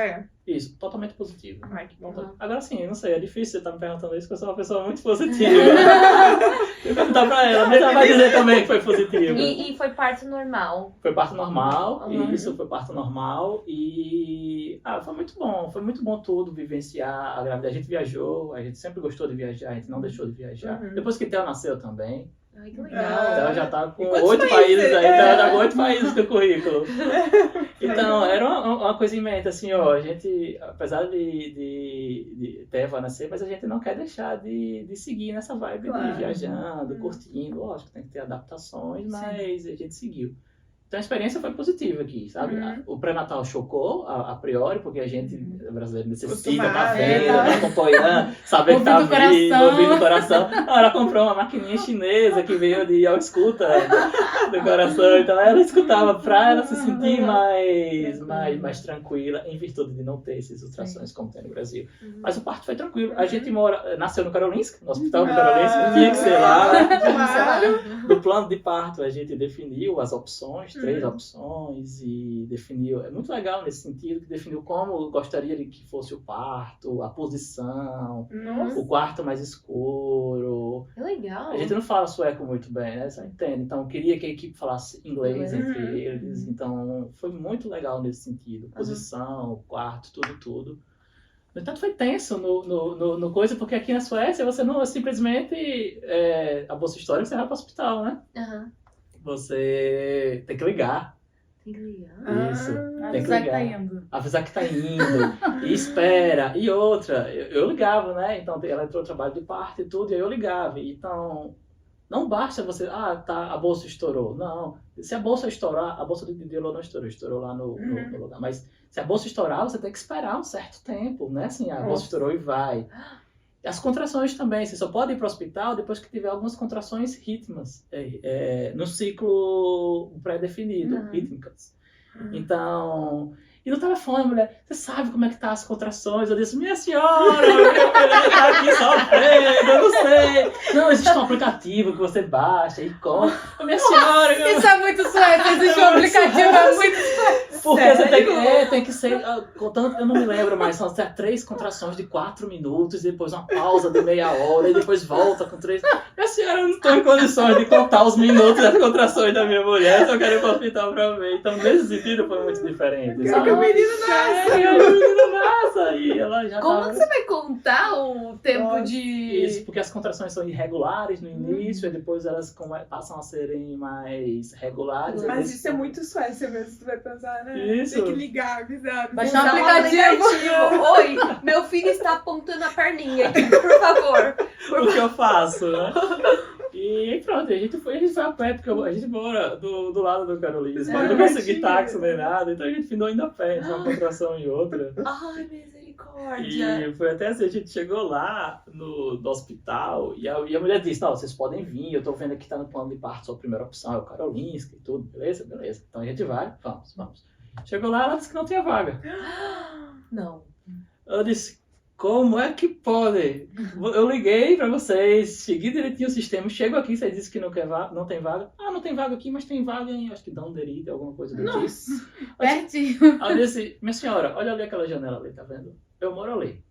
Isso, totalmente positivo. Ai, que bom. Agora sim, eu não sei, é difícil você estar me perguntando isso, porque eu sou uma pessoa muito positiva. Eu vou perguntar pra ela, mas ela vai dizer também que foi positivo. E foi parto normal? Foi parto normal, Uhum. isso, foi parto normal e foi muito bom tudo, vivenciar a gravidez. A gente viajou, a gente sempre gostou de viajar, a gente não deixou de viajar. Uhum. Depois que Theo nasceu também, Ai, que Ah. legal. Theo já tá com E quantos 8 países? países aí, Theo tá com 8 países no currículo. Então, era uma coisa em mente, assim, ó, a gente, apesar de Theo vai nascer, mas a gente não quer deixar de seguir nessa vibe Claro. de viajando, curtindo, lógico, tem que ter adaptações, mas a gente seguiu. Então a experiência foi positiva aqui, sabe? Uhum. O pré-natal chocou, a priori, porque a gente, brasileiro, necessita estar Acostumado, vendo, tá. tá acompanhando, saber que tá Ouvindo o coração. vindo, ouvindo o coração. Ela comprou uma maquininha chinesa que veio de escuta do coração, então ela escutava pra ela se sentir mais tranquila, em virtude de não ter esses ultrassons como tem no Brasil. Uhum. Mas o parto foi tranquilo. A gente nasceu no Karolinska, no hospital do Ah. Karolinska, tinha que ser lá. Claro. No plano de parto, a gente definiu as opções, 3 Uhum. opções, e definiu. É muito legal nesse sentido, que definiu como gostaria de que fosse o parto, a posição, Nossa. o quarto mais escuro. Que legal. A gente não fala sueco muito bem, né? Você entende? Então, queria que a equipe falasse inglês Uhum. entre eles. Então, foi muito legal nesse sentido. Posição, quarto, tudo. No entanto, foi tenso no coisa, porque aqui na Suécia você não simplesmente a bolsa histórica você vai para o hospital, né? Aham. Você tem que ligar. Tem que ligar. Isso. Ah, Tem que já que tá ligar. indo. Avisar que tá indo. E espera. E outra, eu ligava, né? Então ela entrou no trabalho de parto e tudo, e aí eu ligava. Então, não basta você, tá, a bolsa estourou. Não. Se a bolsa estourar, a bolsa de Elô não estourou lá no lugar. Mas se a bolsa estourar, você tem que esperar um certo tempo, né? Assim, a bolsa estourou e vai. As contrações também, você só pode ir para o hospital depois que tiver algumas contrações rítmicas, no ciclo pré-definido, rítmicas. Então, e no telefone, a mulher, você sabe como é que tá as contrações? Eu disse, minha senhora, meu filho tá aqui sofrendo, eu não sei. Não, existe um aplicativo que você baixa e compra. Minha senhora... Isso é muito sueco, existe um aplicativo, é muito Porque Sério? você tem que ser, contando, eu não me lembro mais, são 3 contrações de 4 minutos, e depois uma pausa de meia hora, e depois volta com 3. Minha senhora, eu não estou em condições de contar os minutos das contrações da minha mulher, só quero ir para o hospital para ver. Então, nesse sentido, foi muito diferente. Quero que o menino nasça! E ela já Como tava... que você vai contar o tempo Nossa, de... Isso, porque as contrações são irregulares no início, e depois elas passam a serem mais regulares. Mas isso é muito Suécia mesmo, tu vai pensar, né? Isso. Tem que ligar, avisar. Baixar um Usar um aplicativo. Oi, meu filho está apontando a perninha aqui, por favor. O que eu faço, né? E pronto, a gente foi a pé, porque a gente mora do lado do Karolinska. Eu não consegui táxi nem nada, então a gente finou indo a pé, entre uma contração e outra. Ai, misericórdia. E foi até assim, a gente chegou lá no hospital e a mulher disse, não, vocês podem vir, eu tô vendo aqui que tá no plano de parto, sua primeira opção é o Karolinska e tudo, beleza? Então a gente vai, vamos. Chegou lá, ela disse que não tinha vaga. Não. Eu disse, como é que pode? Eu liguei pra vocês, segui direitinho o sistema, chego aqui, vocês disseram que não tem vaga. Ah, não tem vaga aqui, mas tem vaga em, acho que Danderyd, alguma coisa do tipo. Nossa. Pertinho. Aí eu disse, minha senhora, olha ali aquela janela ali, tá vendo? Eu moro ali.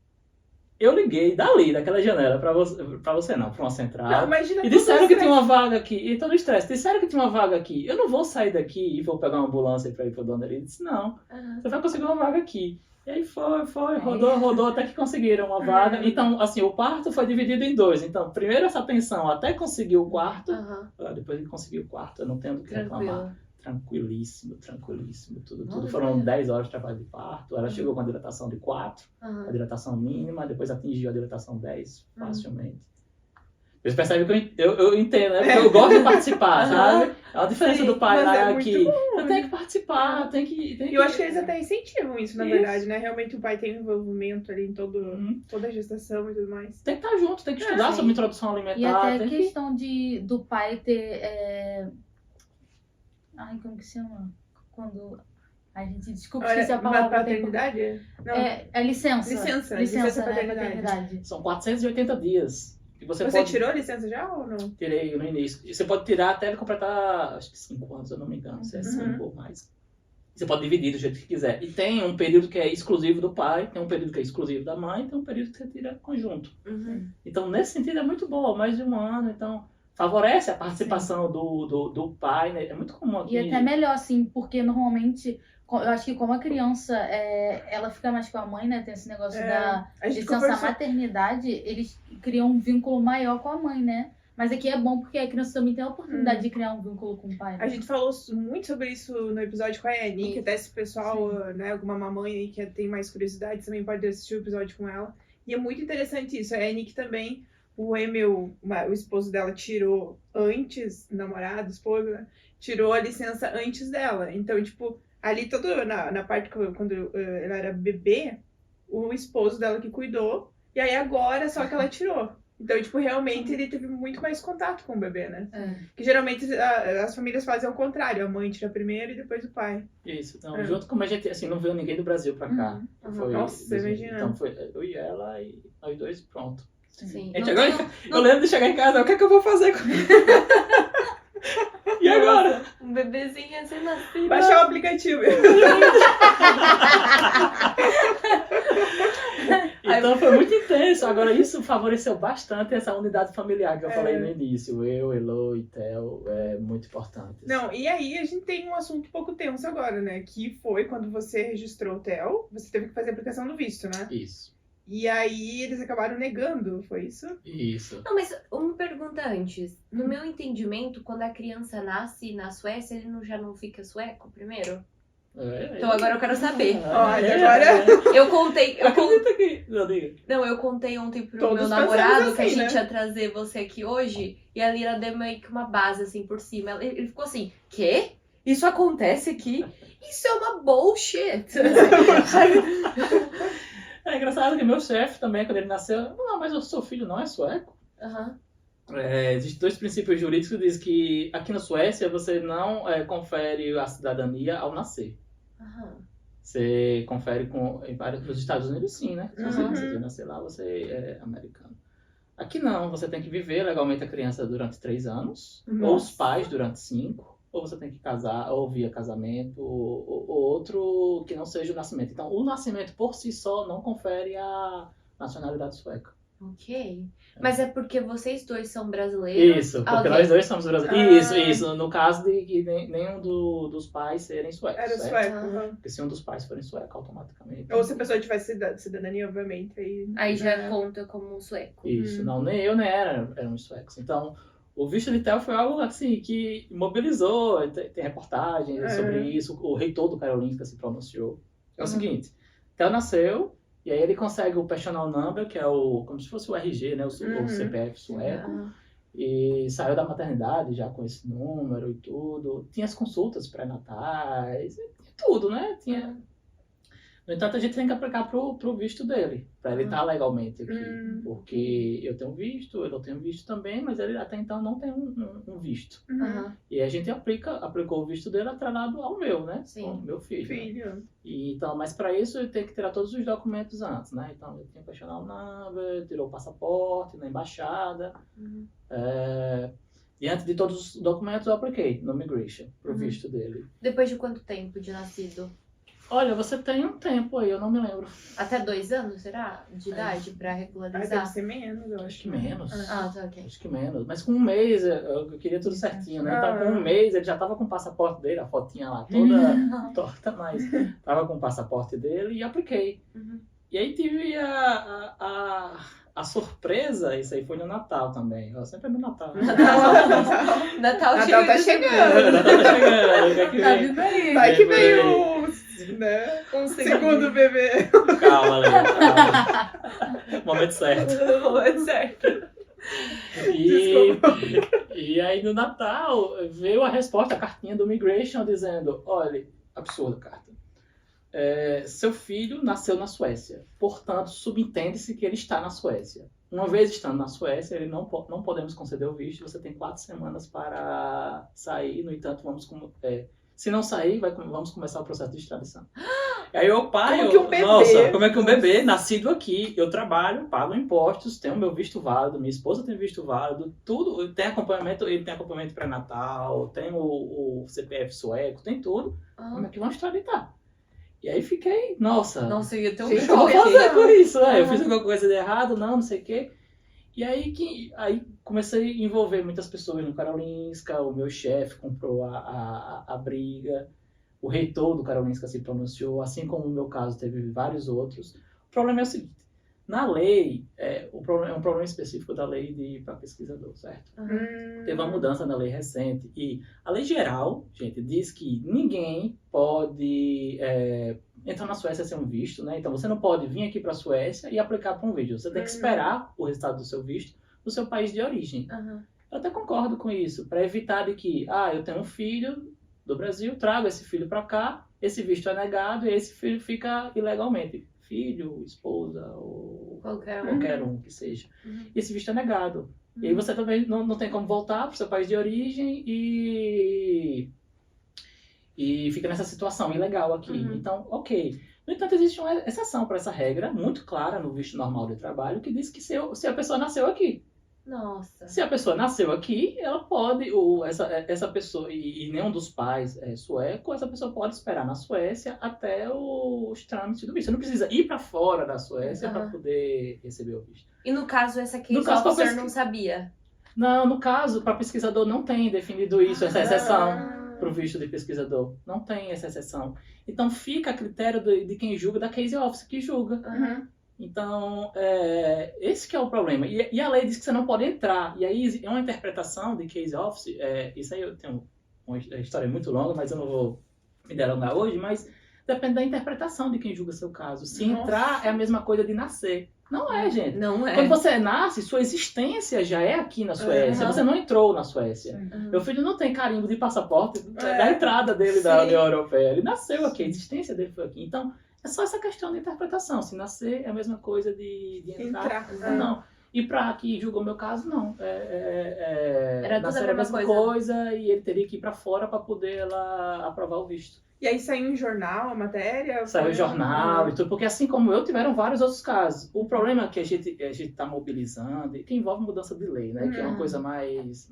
Eu liguei daquela janela pra você não, pra uma central. Não, imagina E todo disseram que o tinha uma vaga aqui, e todo estresse, disseram que tinha uma vaga aqui. Eu não vou sair daqui e vou pegar uma ambulância pra ir pro Danderyd. Ele disse, não, Aham. você vai conseguir uma vaga aqui. E aí rodou até que conseguiram uma vaga. Então, assim, o quarto foi dividido em 2. Então, primeiro essa pensão até conseguir o quarto. Depois que consegui o quarto, eu não tenho do que reclamar. Tranquilíssimo. Tudo. Foram 10 horas de trabalho de parto. Ela chegou com a dilatação de 4, a dilatação mínima, depois atingiu a dilatação 10 facilmente. Vocês percebem que eu entendo, né? Porque eu gosto de participar, sabe? É uma diferença do pai lá que eu tenho que participar, tem que. E eu acho que eles até incentivam isso, na verdade, né? Realmente o pai tem envolvimento ali em toda a gestação e tudo mais. Tem que estar junto, tem que estudar sobre introdução alimentar. E até a questão do pai ter. Ai, como que se chama? Quando. Ai, gente, desculpa, esqueci a palavra. Paternidade? Não. É licença. Licença paternidade. São 480 dias. E você tirou a licença já ou não? Tirei no início. E você pode tirar até ele completar, acho que 5 anos, se eu não me engano. Se é 5 ou mais. Você pode dividir do jeito que quiser. E tem um período que é exclusivo do pai, tem um período que é exclusivo da mãe, tem um período que você tira conjunto. Então, nesse sentido, é muito bom. Mais de 1 ano, então favorece a participação do pai, né? É muito comum aqui. E até melhor, assim, porque normalmente, eu acho que como a criança, ela fica mais com a mãe, né? Tem esse negócio da licença maternidade, eles criam um vínculo maior com a mãe, né? Mas aqui é bom porque a criança também tem a oportunidade de criar um vínculo com o pai. Né? A gente falou muito sobre isso no episódio com a Annie, que até esse pessoal, né, alguma mamãe aí que tem mais curiosidade, também pode assistir o episódio com ela. E é muito interessante isso. A Annie que também, o Emil, o esposo dela, tirou antes, namorado, esposo, né? Tirou a licença antes dela. Então, tipo, ali na parte quando ela era bebê, o esposo dela que cuidou. E aí agora só que ela tirou. Então, tipo, realmente ele teve muito mais contato com o bebê, né? Que geralmente as famílias fazem ao contrário. A mãe tira primeiro e depois o pai. Isso. Então, junto com a gente, assim, não veio ninguém do Brasil pra cá. Nossa, imagina. Então foi eu e ela e nós dois, pronto. Sim. Gente, agora eu lembro de chegar em casa, o que é que eu vou fazer com E agora? Um bebezinho recém-nascido. Baixar o aplicativo. Então foi muito intenso. Agora isso favoreceu bastante essa unidade familiar que eu falei no início. Eu, Elo e Theo, é muito importante. Não, e aí a gente tem um assunto um pouco tenso agora, né? Que foi quando você registrou o Theo, você teve que fazer a aplicação do visto, né? Isso. E aí eles acabaram negando, foi isso? Isso. Não, mas uma pergunta antes. No meu entendimento, quando a criança nasce na Suécia, ele já não fica sueco primeiro? Então agora eu quero saber. Olha, agora... Eu contei... Eu contei ontem pro Todos meu namorado assim, que a gente né? ia trazer você aqui hoje. E a Lira deu meio que uma base assim por cima. Ele ficou assim, quê? Isso acontece aqui? Isso é uma bullshit. É engraçado que meu chefe também, quando ele nasceu, não, mas o seu filho não é sueco. Existem 2 princípios jurídicos que dizem que aqui na Suécia você não confere a cidadania ao nascer. Você confere em vários Estados Unidos, sim, né? Se você decidir nascer lá, você é americano. Aqui não, você tem que viver legalmente a criança durante 3 anos, ou os pais durante 5, ou você tem que casar, ou via casamento, ou outro que não seja o nascimento. Então, o nascimento por si só não confere a nacionalidade sueca. Ok. Mas é porque vocês dois são brasileiros? Isso, porque nós dois somos brasileiros. Isso. No caso de que nenhum dos pais serem suecos. Era sueco. Porque se um dos pais forem sueco, automaticamente. Ou se a pessoa tivesse cidadania, obviamente. Aí já conta como um sueco. Isso, não, nem eu nem éramos suecos. Então, o visto de Theo foi algo assim que mobilizou. Tem reportagens sobre isso. O reitor do Karolinska se pronunciou. É o seguinte: Theo nasceu. E aí ele consegue o personal number, que é como se fosse o RG, né? O CPF sueco. E saiu da maternidade já com esse número e tudo. Tinha as consultas pré-natais, tudo, né? No entanto, a gente tem que aplicar pro visto dele, para ele estar legalmente aqui. Porque eu tenho visto, ele tem visto também, mas ele até então não tem um visto. E a gente aplicou o visto dele atrelado ao meu, né? Sim. Ao meu filho. Né? Então, mas para isso ele tem que tirar todos os documentos antes, né? Então, ele tinha o personal number, tirou o passaporte na embaixada. Diante de todos os documentos, eu apliquei no Immigration, pro visto dele. Depois de quanto tempo de nascido? Olha, você tem um tempo aí, eu não me lembro. Até 2 anos, será? De idade, pra Ah, deve regularizar? ser menos, eu Acho acho. que menos. Ah, tá, ok. Acho que menos. Mas com um mês, eu queria tudo certinho, né? Então, com um mês, ele já tava com o passaporte dele, a fotinha lá toda torta, mas tava com o passaporte dele e apliquei. Uhum. E aí tive a surpresa, isso aí foi no Natal também. Ó, sempre é no Natal. Né? Natal Natal chega tá de chegando. Natal tá chegando, o que é que Tá vem? vindo aí. Vai que Vem. veio o, né, Um segundo bebê. Calma, Lê, calma. Momento certo. É certo. E aí no Natal veio a resposta, a cartinha do Immigration dizendo, olha, absurda a carta. Seu filho nasceu na Suécia, portanto subentende-se que ele está na Suécia. Uma vez estando na Suécia, ele não podemos conceder o visto, você tem 4 semanas para sair, no entanto, se não sair, vamos começar o processo de extradição. E aí o pai, Como que um bebê? nossa, como é que um bebê nascido aqui, eu trabalho, pago impostos, tenho meu visto válido, minha esposa tem visto válido, tudo, tem acompanhamento, ele tem acompanhamento pré-natal, tem o CPF sueco, tem tudo, como é que vão extraditar? E aí fiquei, nossa, Nossa, eu ia ter um o que eu vou choque. fazer com isso? Eu Uhum. fiz alguma coisa de errado, não sei o quê. E aí comecei a envolver muitas pessoas no Karolinska, o meu chefe comprou a briga, o reitor do Karolinska se pronunciou, assim como no meu caso teve vários outros. O problema é o seguinte, na lei, é um problema específico da lei para pesquisador, certo? Teve uma mudança na lei recente e a lei geral, gente, diz que ninguém pode entrar na Suécia sem um visto, né? Então você não pode vir aqui para a Suécia e aplicar para um visto. Você tem que esperar o resultado do seu visto no seu país de origem. Uhum. Eu até concordo com isso, para evitar de que, eu tenho um filho do Brasil, trago esse filho para cá, esse visto é negado e esse filho fica ilegalmente. Filho, esposa ou qualquer um que seja. Uhum. E esse visto é negado. E aí você também não tem como voltar para o seu país de origem e fica nessa situação ilegal aqui. Uhum. Então, ok. No entanto, existe uma exceção para essa regra, muito clara no visto normal de trabalho, que diz que se a pessoa nasceu aqui. Nossa. Se a pessoa nasceu aqui, ela pode, essa pessoa, e nenhum dos pais é sueco, essa pessoa pode esperar na Suécia até os trâmites do visto. Você não precisa ir para fora da Suécia para poder receber o visto. E no caso, essa case No caso, officer não sabia? Não, no caso, para pesquisador não tem definido isso, essa exceção para o visto de pesquisador. Não tem essa exceção. Então fica a critério de quem julga, da case officer que julga. Uhum. Então, esse que é o problema. E a lei diz que você não pode entrar. E aí é uma interpretação de case office. Isso aí eu tenho uma história muito longa, mas eu não vou me delongar hoje. Mas depende da interpretação de quem julga seu caso. Se entrar é a mesma coisa de nascer. Não é, gente. Não é. Quando você nasce, sua existência já é aqui na Suécia. Uhum. Você não entrou na Suécia. Uhum. Meu filho não tem carimbo de passaporte da entrada dele da União Europeia. Ele nasceu aqui, a existência dele foi aqui. Então, é só essa questão de interpretação. Se nascer é a mesma coisa de entrar. Não. E para que julgou o meu caso, não. Era tudo nascer a mesma coisa e ele teria que ir para fora para poder ela aprovar o visto. E aí saiu em jornal a matéria? Saiu em jornal e tudo, porque assim como eu, tiveram vários outros casos. O problema é que a gente está mobilizando, e que envolve mudança de lei, né? Que é uma coisa mais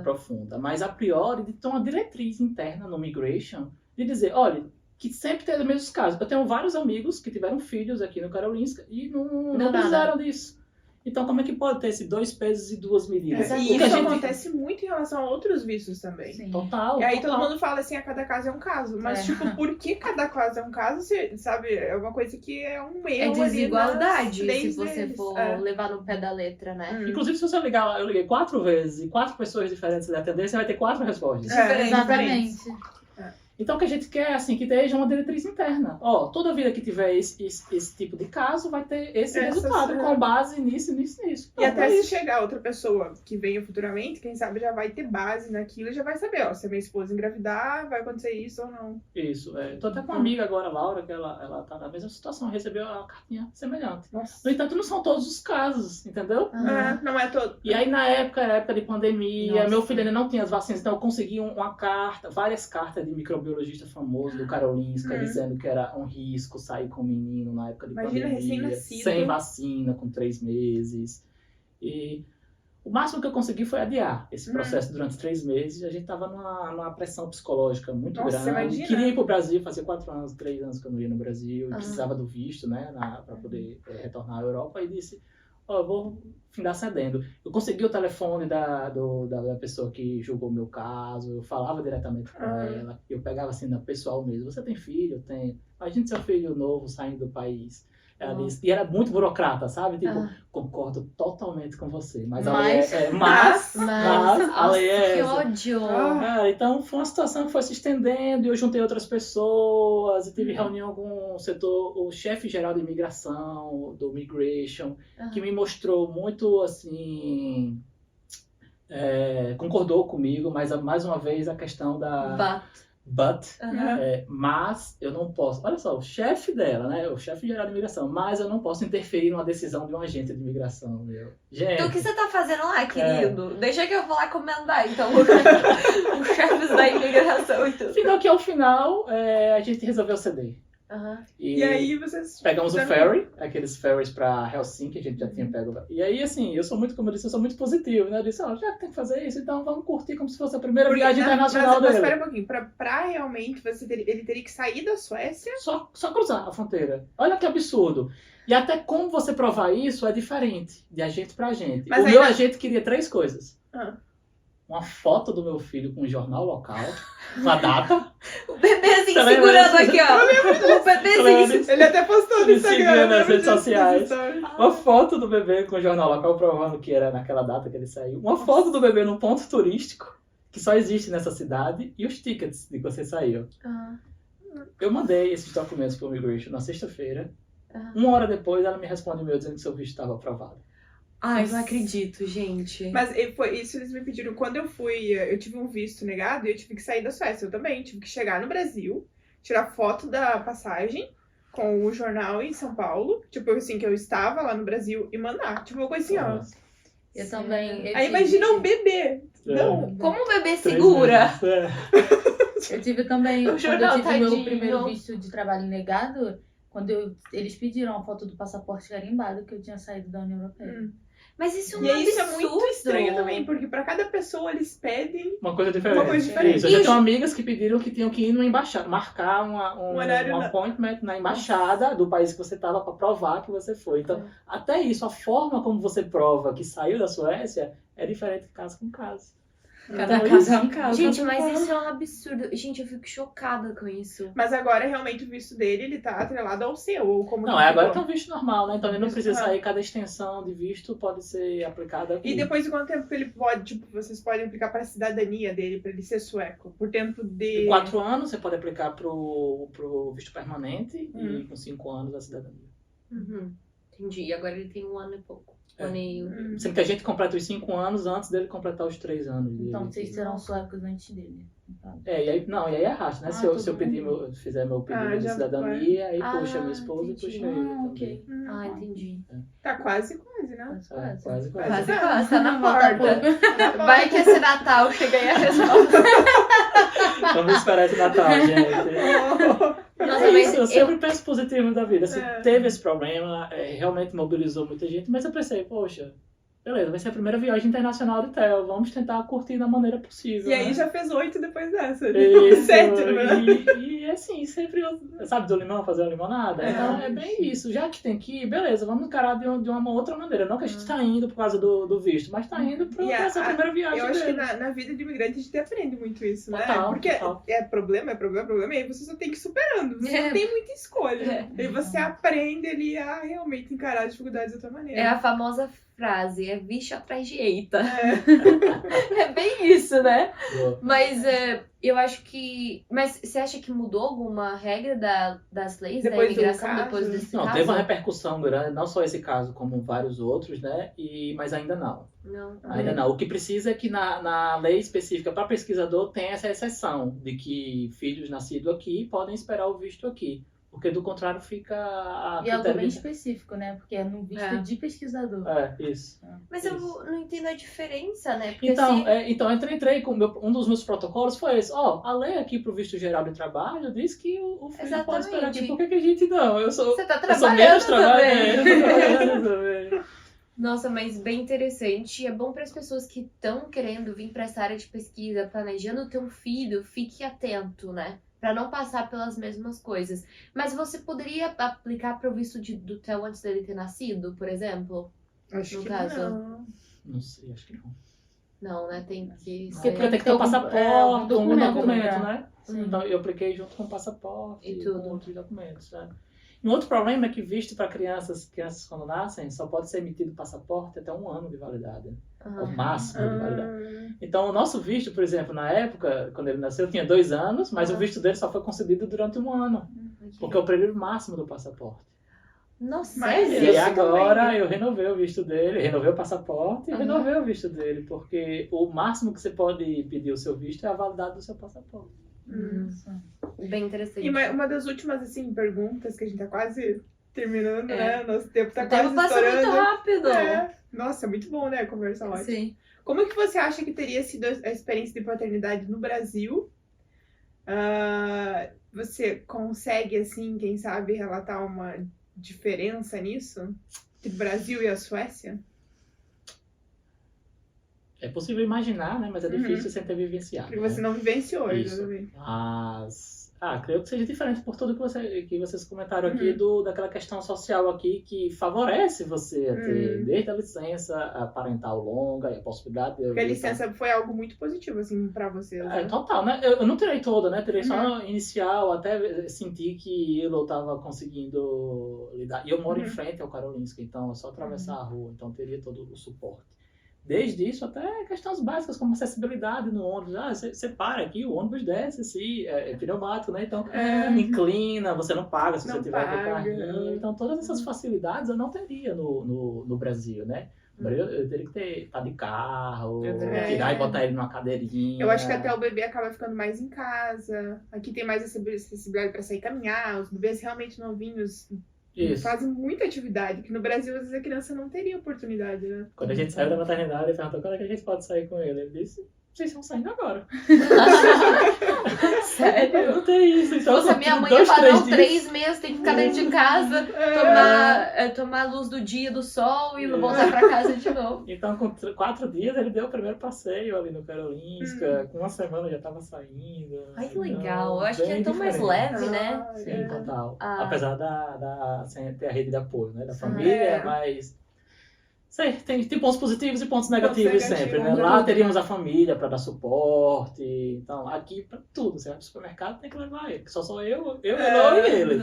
profunda. Mas a priori, de ter uma diretriz interna no Migration, de dizer, olha, que sempre tem os mesmos casos. Eu tenho vários amigos que tiveram filhos aqui no Karolinska e não precisaram disso. Então, como é que pode ter esse 2 pesos e 2 medidas? E isso acontece muito em relação a outros vistos também. Sim. Total. E aí todo mundo fala assim, cada caso é um caso. Mas, tipo, por que cada caso é um caso? Você, sabe, é uma coisa que é um erro. É desigualdade, ali nas se leis você deles. for levar no pé da letra, né? Inclusive, se você ligar lá, eu liguei 4 vezes e 4 pessoas diferentes de atender, você vai ter 4 respostas. Exatamente. Então, o que a gente quer, assim, que esteja uma diretriz interna. Toda vida que tiver esse tipo de caso, vai ter esse resultado, com base nisso. E até se chegar outra pessoa que venha futuramente, quem sabe já vai ter base naquilo e já vai saber, se a minha esposa engravidar, vai acontecer isso ou não. Isso. Tô até com uma amiga agora, Laura, que ela tá na mesma situação, recebeu a cartinha semelhante. Nossa. No entanto, não são todos os casos, entendeu? Não é todo. E aí, na época de pandemia, Nossa. meu filho ainda não tinha as vacinas, então eu consegui várias cartas de microbiologista famoso do Karolinska, dizendo que era um risco sair com o menino na época de Imagina, pandemia, recém-nascido. sem vacina, com 3 meses. E O máximo que eu consegui foi adiar esse processo durante 3 meses. A gente estava numa pressão psicológica muito Nossa, grande. imagina. Queria ir para o Brasil, fazia 3 anos que eu não ia no Brasil. E precisava do visto, né, para poder retornar à Europa. E disse, eu vou findar cedendo. Eu consegui o telefone da pessoa que julgou o meu caso. Eu falava diretamente com ela. Eu pegava assim, no pessoal mesmo. Você tem filho? Eu tenho. Imagine seu filho novo saindo do país. Ela disse, e era muito burocrata, sabe? Tipo, concordo totalmente com você. Mas a lei mas a lei é que essa. ódio! Então foi uma situação que foi se estendendo e eu juntei outras pessoas e tive reunião com o chefe geral de imigração, do Migration, que me mostrou muito assim, concordou comigo, mas mais uma vez a questão da mas eu não posso, olha só, o chefe dela, né, o chefe geral de imigração, mas eu não posso interferir numa decisão de um agente de imigração, meu. Gente, Então o que você tá fazendo lá, querido? Deixa que eu vou lá comentar, então, os chefes da imigração e tudo. Final que ao final, a gente resolveu ceder. E aí vocês... Pegamos o ferry, aqueles ferries pra Helsinki, a gente já tinha pego lá. E aí, assim, como eu disse, eu sou muito positivo, né? Eu disse, já que tem que fazer isso, então vamos curtir como se fosse a primeira viagem internacional dele. Mas espera um pouquinho, pra realmente ele teria que sair da Suécia? Só cruzar a fronteira. Olha que absurdo. E até como você provar isso é diferente, de agente pra agente. Mas meu agente queria 3 coisas. Uma foto do meu filho com um jornal local, uma data. O bebezinho segurando aqui, ó. O bebezinho. Ele até postou no Instagram. Nas redes sociais. Uma foto do bebê com o jornal local provando que era naquela data que ele saiu. Uma foto do bebê num ponto turístico, que só existe nessa cidade, e os tickets de que você saiu. Eu mandei esses documentos para o Immigration na sexta-feira. 1 hora depois, ela me responde o meu dizendo que seu visto estava aprovado. Ai, não acredito, gente. Mas foi isso eles me pediram. Quando eu fui, eu tive um visto negado e eu tive que sair da Suécia. Eu também tive que chegar no Brasil, tirar foto da passagem com o jornal em São Paulo. Tipo, assim, que eu estava lá no Brasil e mandar. Tipo, uma coisa assim, ó. Eu também. Aí imagina um bebê. Não. Como o bebê segura? Eu tive também, O jornal, quando eu tive tadinho. meu primeiro visto de trabalho negado, eles pediram a foto do passaporte carimbado que eu tinha saído da União Europeia. Mas isso é um E aí isso é absurdo. muito estranho também, porque pra cada pessoa eles pedem Uma coisa diferente. uma coisa diferente. Isso, eu já tenho amigas que pediram que tinham que ir numa embaixada, marcar um horário appointment na embaixada do país que você estava para provar que você foi. Então, até isso, a forma como você prova que saiu da Suécia é diferente de caso com caso. Cada caso é um caso. Gente, mas isso é um absurdo. Gente, eu fico chocada com isso. Mas agora, realmente, o visto dele, ele tá atrelado ao seu, ou como Não, que agora ficou? tem um visto normal, né? Então ele não Visto precisa normal. sair, cada extensão de visto pode ser aplicada aqui. E depois de quanto tempo que ele pode, tipo, vocês podem aplicar para a cidadania dele, para ele ser sueco? Por tempo de... Em 4 anos você pode aplicar pro visto permanente e com 5 anos a cidadania. Entendi. E agora ele tem 1 ano e pouco. 1 ano e... Sendo que a gente completa os 5 anos antes dele completar os 3 anos. Então vocês serão suecos antes dele. Então. E aí arrasta, né? Se eu fizer meu pedido de já cidadania, aí vai. puxa minha esposa Entendi. e puxa ele também. Ok. entendi. Tá quase, né? Quase. Quase, tá na porta. Vai que esse Natal chega aí a resposta. Vamos esperar esse Natal, gente. Nossa, É mas isso, eu sempre penso positivo da vida. Você teve esse problema, realmente mobilizou muita gente, mas eu pensei, poxa, beleza, vai ser a primeira viagem internacional de Theo, vamos tentar curtir da maneira possível. E aí né? já fez 8 depois dessa. Isso, 7, né? e assim, sempre, sabe, do limão fazer uma limonada? Então é bem isso. Já que tem que ir, beleza, vamos encarar de uma outra maneira. Não que a gente tá indo por causa do visto, mas tá indo pra essa primeira viagem Eu acho que dele. na vida de imigrante a gente aprende muito isso, né? Total, Porque total. é problema, e aí você só tem que ir superando. Você não tem muita escolha. E você aprende ali a realmente encarar as dificuldades de outra maneira. É a famosa frase, é bicho atrás de eita. É bem isso, né? Boa. Mas eu acho que... Mas você acha que mudou alguma regra das leis da Depois do imigração caso? depois desse Não, caso? teve uma repercussão grande, não só esse caso, como vários outros, né? Mas ainda não. Não. Ainda não. O que precisa é que na lei específica para pesquisador tem essa exceção de que filhos nascidos aqui podem esperar o visto aqui. Porque do contrário fica a E é algo critério bem de- específico, né? Porque é no visto É. de pesquisador. Isso. Mas Isso. eu não entendo a diferença, né? Porque Então, se... então eu entrei com um dos meus protocolos foi esse. A lei aqui pro visto geral de trabalho diz que o filho pode esperar aqui. Exatamente. Por que a gente não? Eu sou Você tá menos trabalhando também. trabalhando também. Nossa, mas bem interessante. E é bom para as pessoas que estão querendo vir para essa área de pesquisa, planejando ter um filho, fique atento, né? Para não passar pelas mesmas coisas. Mas você poderia aplicar para o visto do Theo antes dele ter nascido, por exemplo? Acho No que caso. não. Não sei, acho que não. Não, né? Tem que Porque ser... tem que ter o passaporte, um documento, né? Sim. Então eu apliquei junto com o passaporte E e tudo. com outros documentos, né? Um outro problema é que visto para crianças quando nascem, só pode ser emitido passaporte até 1 ano de validade. É o máximo de validade. Então o nosso visto, por exemplo, na época, quando ele nasceu, tinha 2 anos, mas o visto dele só foi concedido durante 1 ano. Porque é o período máximo do passaporte. Nossa, Mas sério? E Isso agora também. eu renovei o visto dele, renovei o passaporte e renovei o visto dele, porque o máximo que você pode pedir o seu visto é a validade do seu passaporte. Nossa. Bem interessante. E uma das últimas, assim, perguntas, que a gente tá quase terminando, É. né? Nosso tempo tá O tempo quase passa muito estourando. rápido. É. Nossa, muito bom, né? Conversar ótimo. Sim. Como é que você acha que teria sido a experiência de paternidade no Brasil? Você consegue, assim, quem sabe, relatar uma diferença nisso? Entre o Brasil e a Suécia? É possível imaginar, né? Mas é difícil sem ter vivenciado. Porque você não vivenciou, Isso. exatamente. Mas, creio que seja diferente por tudo que vocês comentaram aqui, daquela questão social aqui que favorece você a ter, desde a licença a parental longa e a possibilidade de... Porque a licença foi algo muito positivo, assim, pra vocês, né? Total, né? Eu não tirei toda, né? Tirei só inicial, até senti que eu estava conseguindo lidar. E eu moro em frente ao Karolinska, então é só atravessar a rua, então teria todo o suporte. Desde isso até questões básicas como acessibilidade no ônibus. Você para aqui, o ônibus desce, assim, é pneumático, né? Então, inclina, você não paga se Não você tiver com o paga. carrinho. Então, todas essas facilidades eu não teria no Brasil, né? No Brasil, eu teria que estar de carro, tirar e botar ele numa cadeirinha. Eu acho que até o bebê acaba ficando mais em casa. Aqui tem mais acessibilidade para sair caminhar. Os bebês realmente novinhos fazem muita atividade. Que no Brasil, às vezes, a criança não teria oportunidade, né? Quando a gente saiu da maternidade, ele perguntou quando é que a gente pode sair com ele. Ele disse, vocês estão saindo agora. Sério? Não tem isso. Então, Se a minha mãe ia falar 3 meses, tem que ficar dentro de casa, tomar a luz do dia, do sol e voltar pra casa de novo. Então, com 4 dias, ele deu o primeiro passeio ali no Karolinska. Com 1 semana já estava saindo. Ai, que legal. Eu acho que é tão mais leve, né? Sim, total. Apesar sem ter a rede de apoio, né? Da família, mas... Tem pontos positivos e pontos negativos sempre, né? Lá teríamos a família para dar suporte. Então, aqui, para tudo. Você vai pro supermercado, tem que levar ele. Que só sou eu, e ele.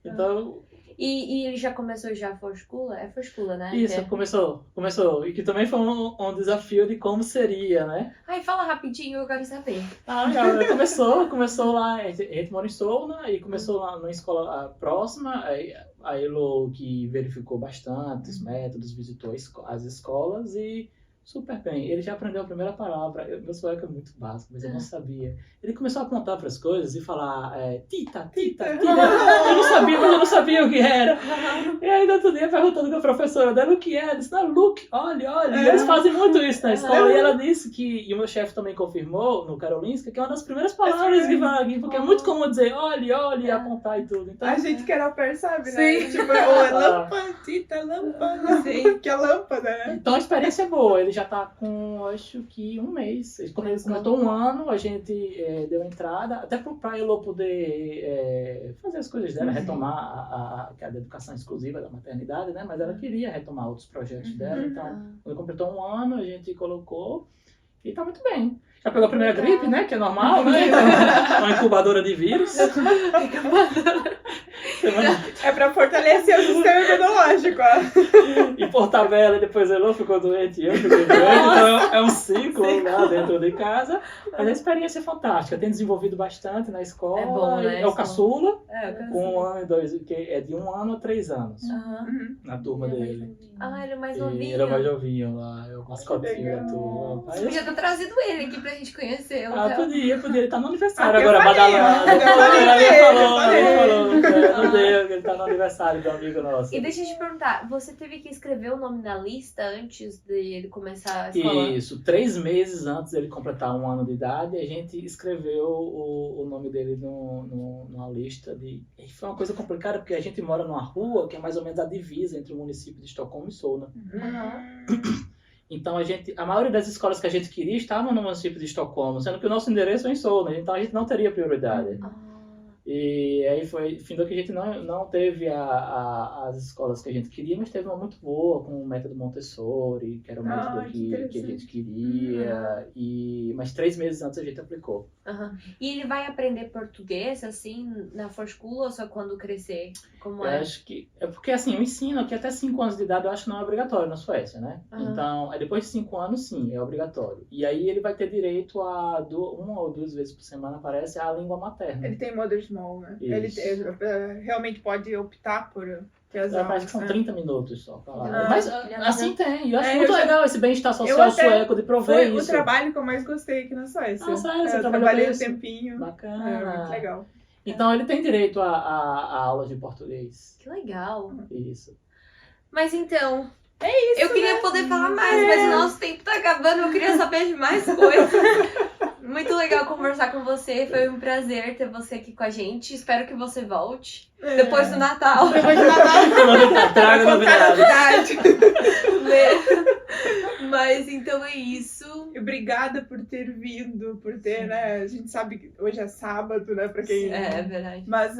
Então... E ele já começou a Forskula? É Forskula, né? Isso, começou. E que também foi um desafio de como seria, né? Ai, fala rapidinho, eu quero saber. Começou lá, a gente mora em Solna, e começou lá numa escola próxima, a Elo que verificou bastante os métodos, visitou as escolas e super bem. Ele já aprendeu a primeira palavra. Meu sueco é muito básico, mas eu não sabia. Ele começou a apontar para as coisas e falar tita. Eu não sabia o que era. E aí, no outro dia, perguntando com a professora dela o que é. Ela disse, não, look, olha. E eles fazem muito isso na escola. E ela disse que, e o meu chefe também confirmou, no Karolinska, que é uma das primeiras palavras que vai aqui, porque é muito comum dizer olha, e apontar e tudo. Então, a gente que era au pair sabe, né? Sim. Tipo, lâmpada, tita, lâmpada. Sim. Que é lâmpada, né? Então a experiência é boa. Ele já tá com, acho que 1 mês. Quando ele completou 1 ano, a gente deu entrada, até pra Elo poder fazer as coisas dela, retomar a educação exclusiva da maternidade, né? Mas ela queria retomar outros projetos dela. Então, quando completou 1 ano, a gente colocou e tá muito bem. Já pegou a primeira gripe, né? Que é normal, né? Então, uma incubadora de vírus. É pra fortalecer o sistema imunológico, ó. E por tabela, depois Elo ficou doente e eu fiquei doente. Então é um ciclo lá dentro de casa. Mas a experiência é fantástica. Tem desenvolvido bastante na escola. É bom, né? É o caçula. É, o caçula. Com 1 ano e 2, que é de 1 ano a 3 anos. Uhum. Na turma dele. Ele é mais E novinho. ele é mais novinho lá, é o mascotinho da turma. Você podia ter trazido ele aqui pra gente conhecer. Podia, ele tá no aniversário Ah, agora, eu falei, badalando. eu falei. Não deu, ele tá no aniversário do amigo nosso. E deixa eu te perguntar, você teve que escrever o nome na lista antes de ele começar a escola? Isso, 3 meses antes dele completar 1 ano de idade, a gente escreveu o nome dele numa lista de... E foi uma coisa complicada, porque a gente mora numa rua que é mais ou menos a divisa entre o município de Estocolmo e Solna. Então, a maioria das escolas que a gente queria estavam no município de Estocolmo, sendo que o nosso endereço é em Solna, então a gente não teria prioridade. E aí findou que a gente não teve as escolas que a gente queria, mas teve uma muito boa, com o método Montessori, que era o método que a gente queria. Mas 3 meses antes a gente aplicou. E ele vai aprender português, assim, na Forskulla ou só quando crescer? Como Eu acho que... É porque, assim, o ensino aqui até 5 anos de idade eu acho que não é obrigatório na Suécia, né? Então, depois de 5 anos, sim, é obrigatório. E aí ele vai ter direito a 1 ou 2 vezes por semana, parece, a língua materna. Ele tem Mother Small, né? Isso. Ele realmente pode optar por ter as Parece que são aulas, 30 minutos só. Ah, Mas assim tem. Eu acho É, muito eu já- legal esse bem-estar Eu social até- sueco de prover Foi o isso. trabalho que eu mais gostei aqui na Suécia. Ah, sério? Você Eu trabalhou trabalhei com um isso? tempinho. É, Bacana. muito legal. Então ele tem direito a aulas de português. Que legal. Isso. Mas então, Isso, eu queria poder falar mais, mas o nosso tempo tá acabando, eu queria saber de mais coisas. Muito legal conversar com você, foi um prazer ter você aqui com a gente. Espero que você volte depois do Natal. Depois do Natal. Traga Pra contar novidades. novidade. Mas então é isso. Obrigada por ter vindo, por ter, né? A gente sabe que hoje é sábado, né? Pra quem... É verdade. Mas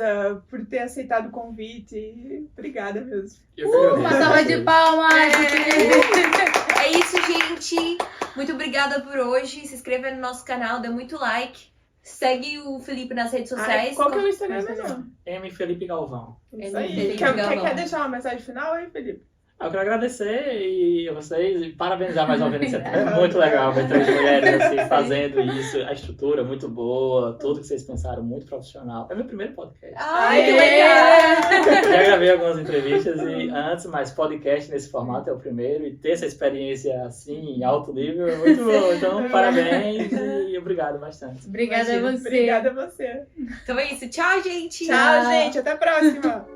por ter aceitado o convite. Obrigada mesmo. Eu que agradeço. Uma salva de palmas! É isso, gente. Muito obrigada por hoje. Se inscreva no nosso canal, dê muito like. Segue o Felipe nas redes sociais. Qual que é o Instagram mesmo? M. Felipe Galvão. Isso M. aí. Felipe Quer Galvão. deixar uma mensagem final aí, Felipe? Eu quero agradecer a vocês e parabenizar mais uma vez esse É muito legal ver 3 mulheres assim, fazendo isso. A estrutura muito boa, tudo que vocês pensaram, muito profissional. É meu primeiro podcast. Ai, que legal! Já gravei algumas entrevistas e antes, mas podcast nesse formato é o primeiro. E ter essa experiência assim, em alto nível, é muito bom. Então, parabéns e obrigado bastante. Obrigada a Imagina, você. Obrigada a você. Então é isso. Tchau, gente! Tchau, gente. Até a próxima.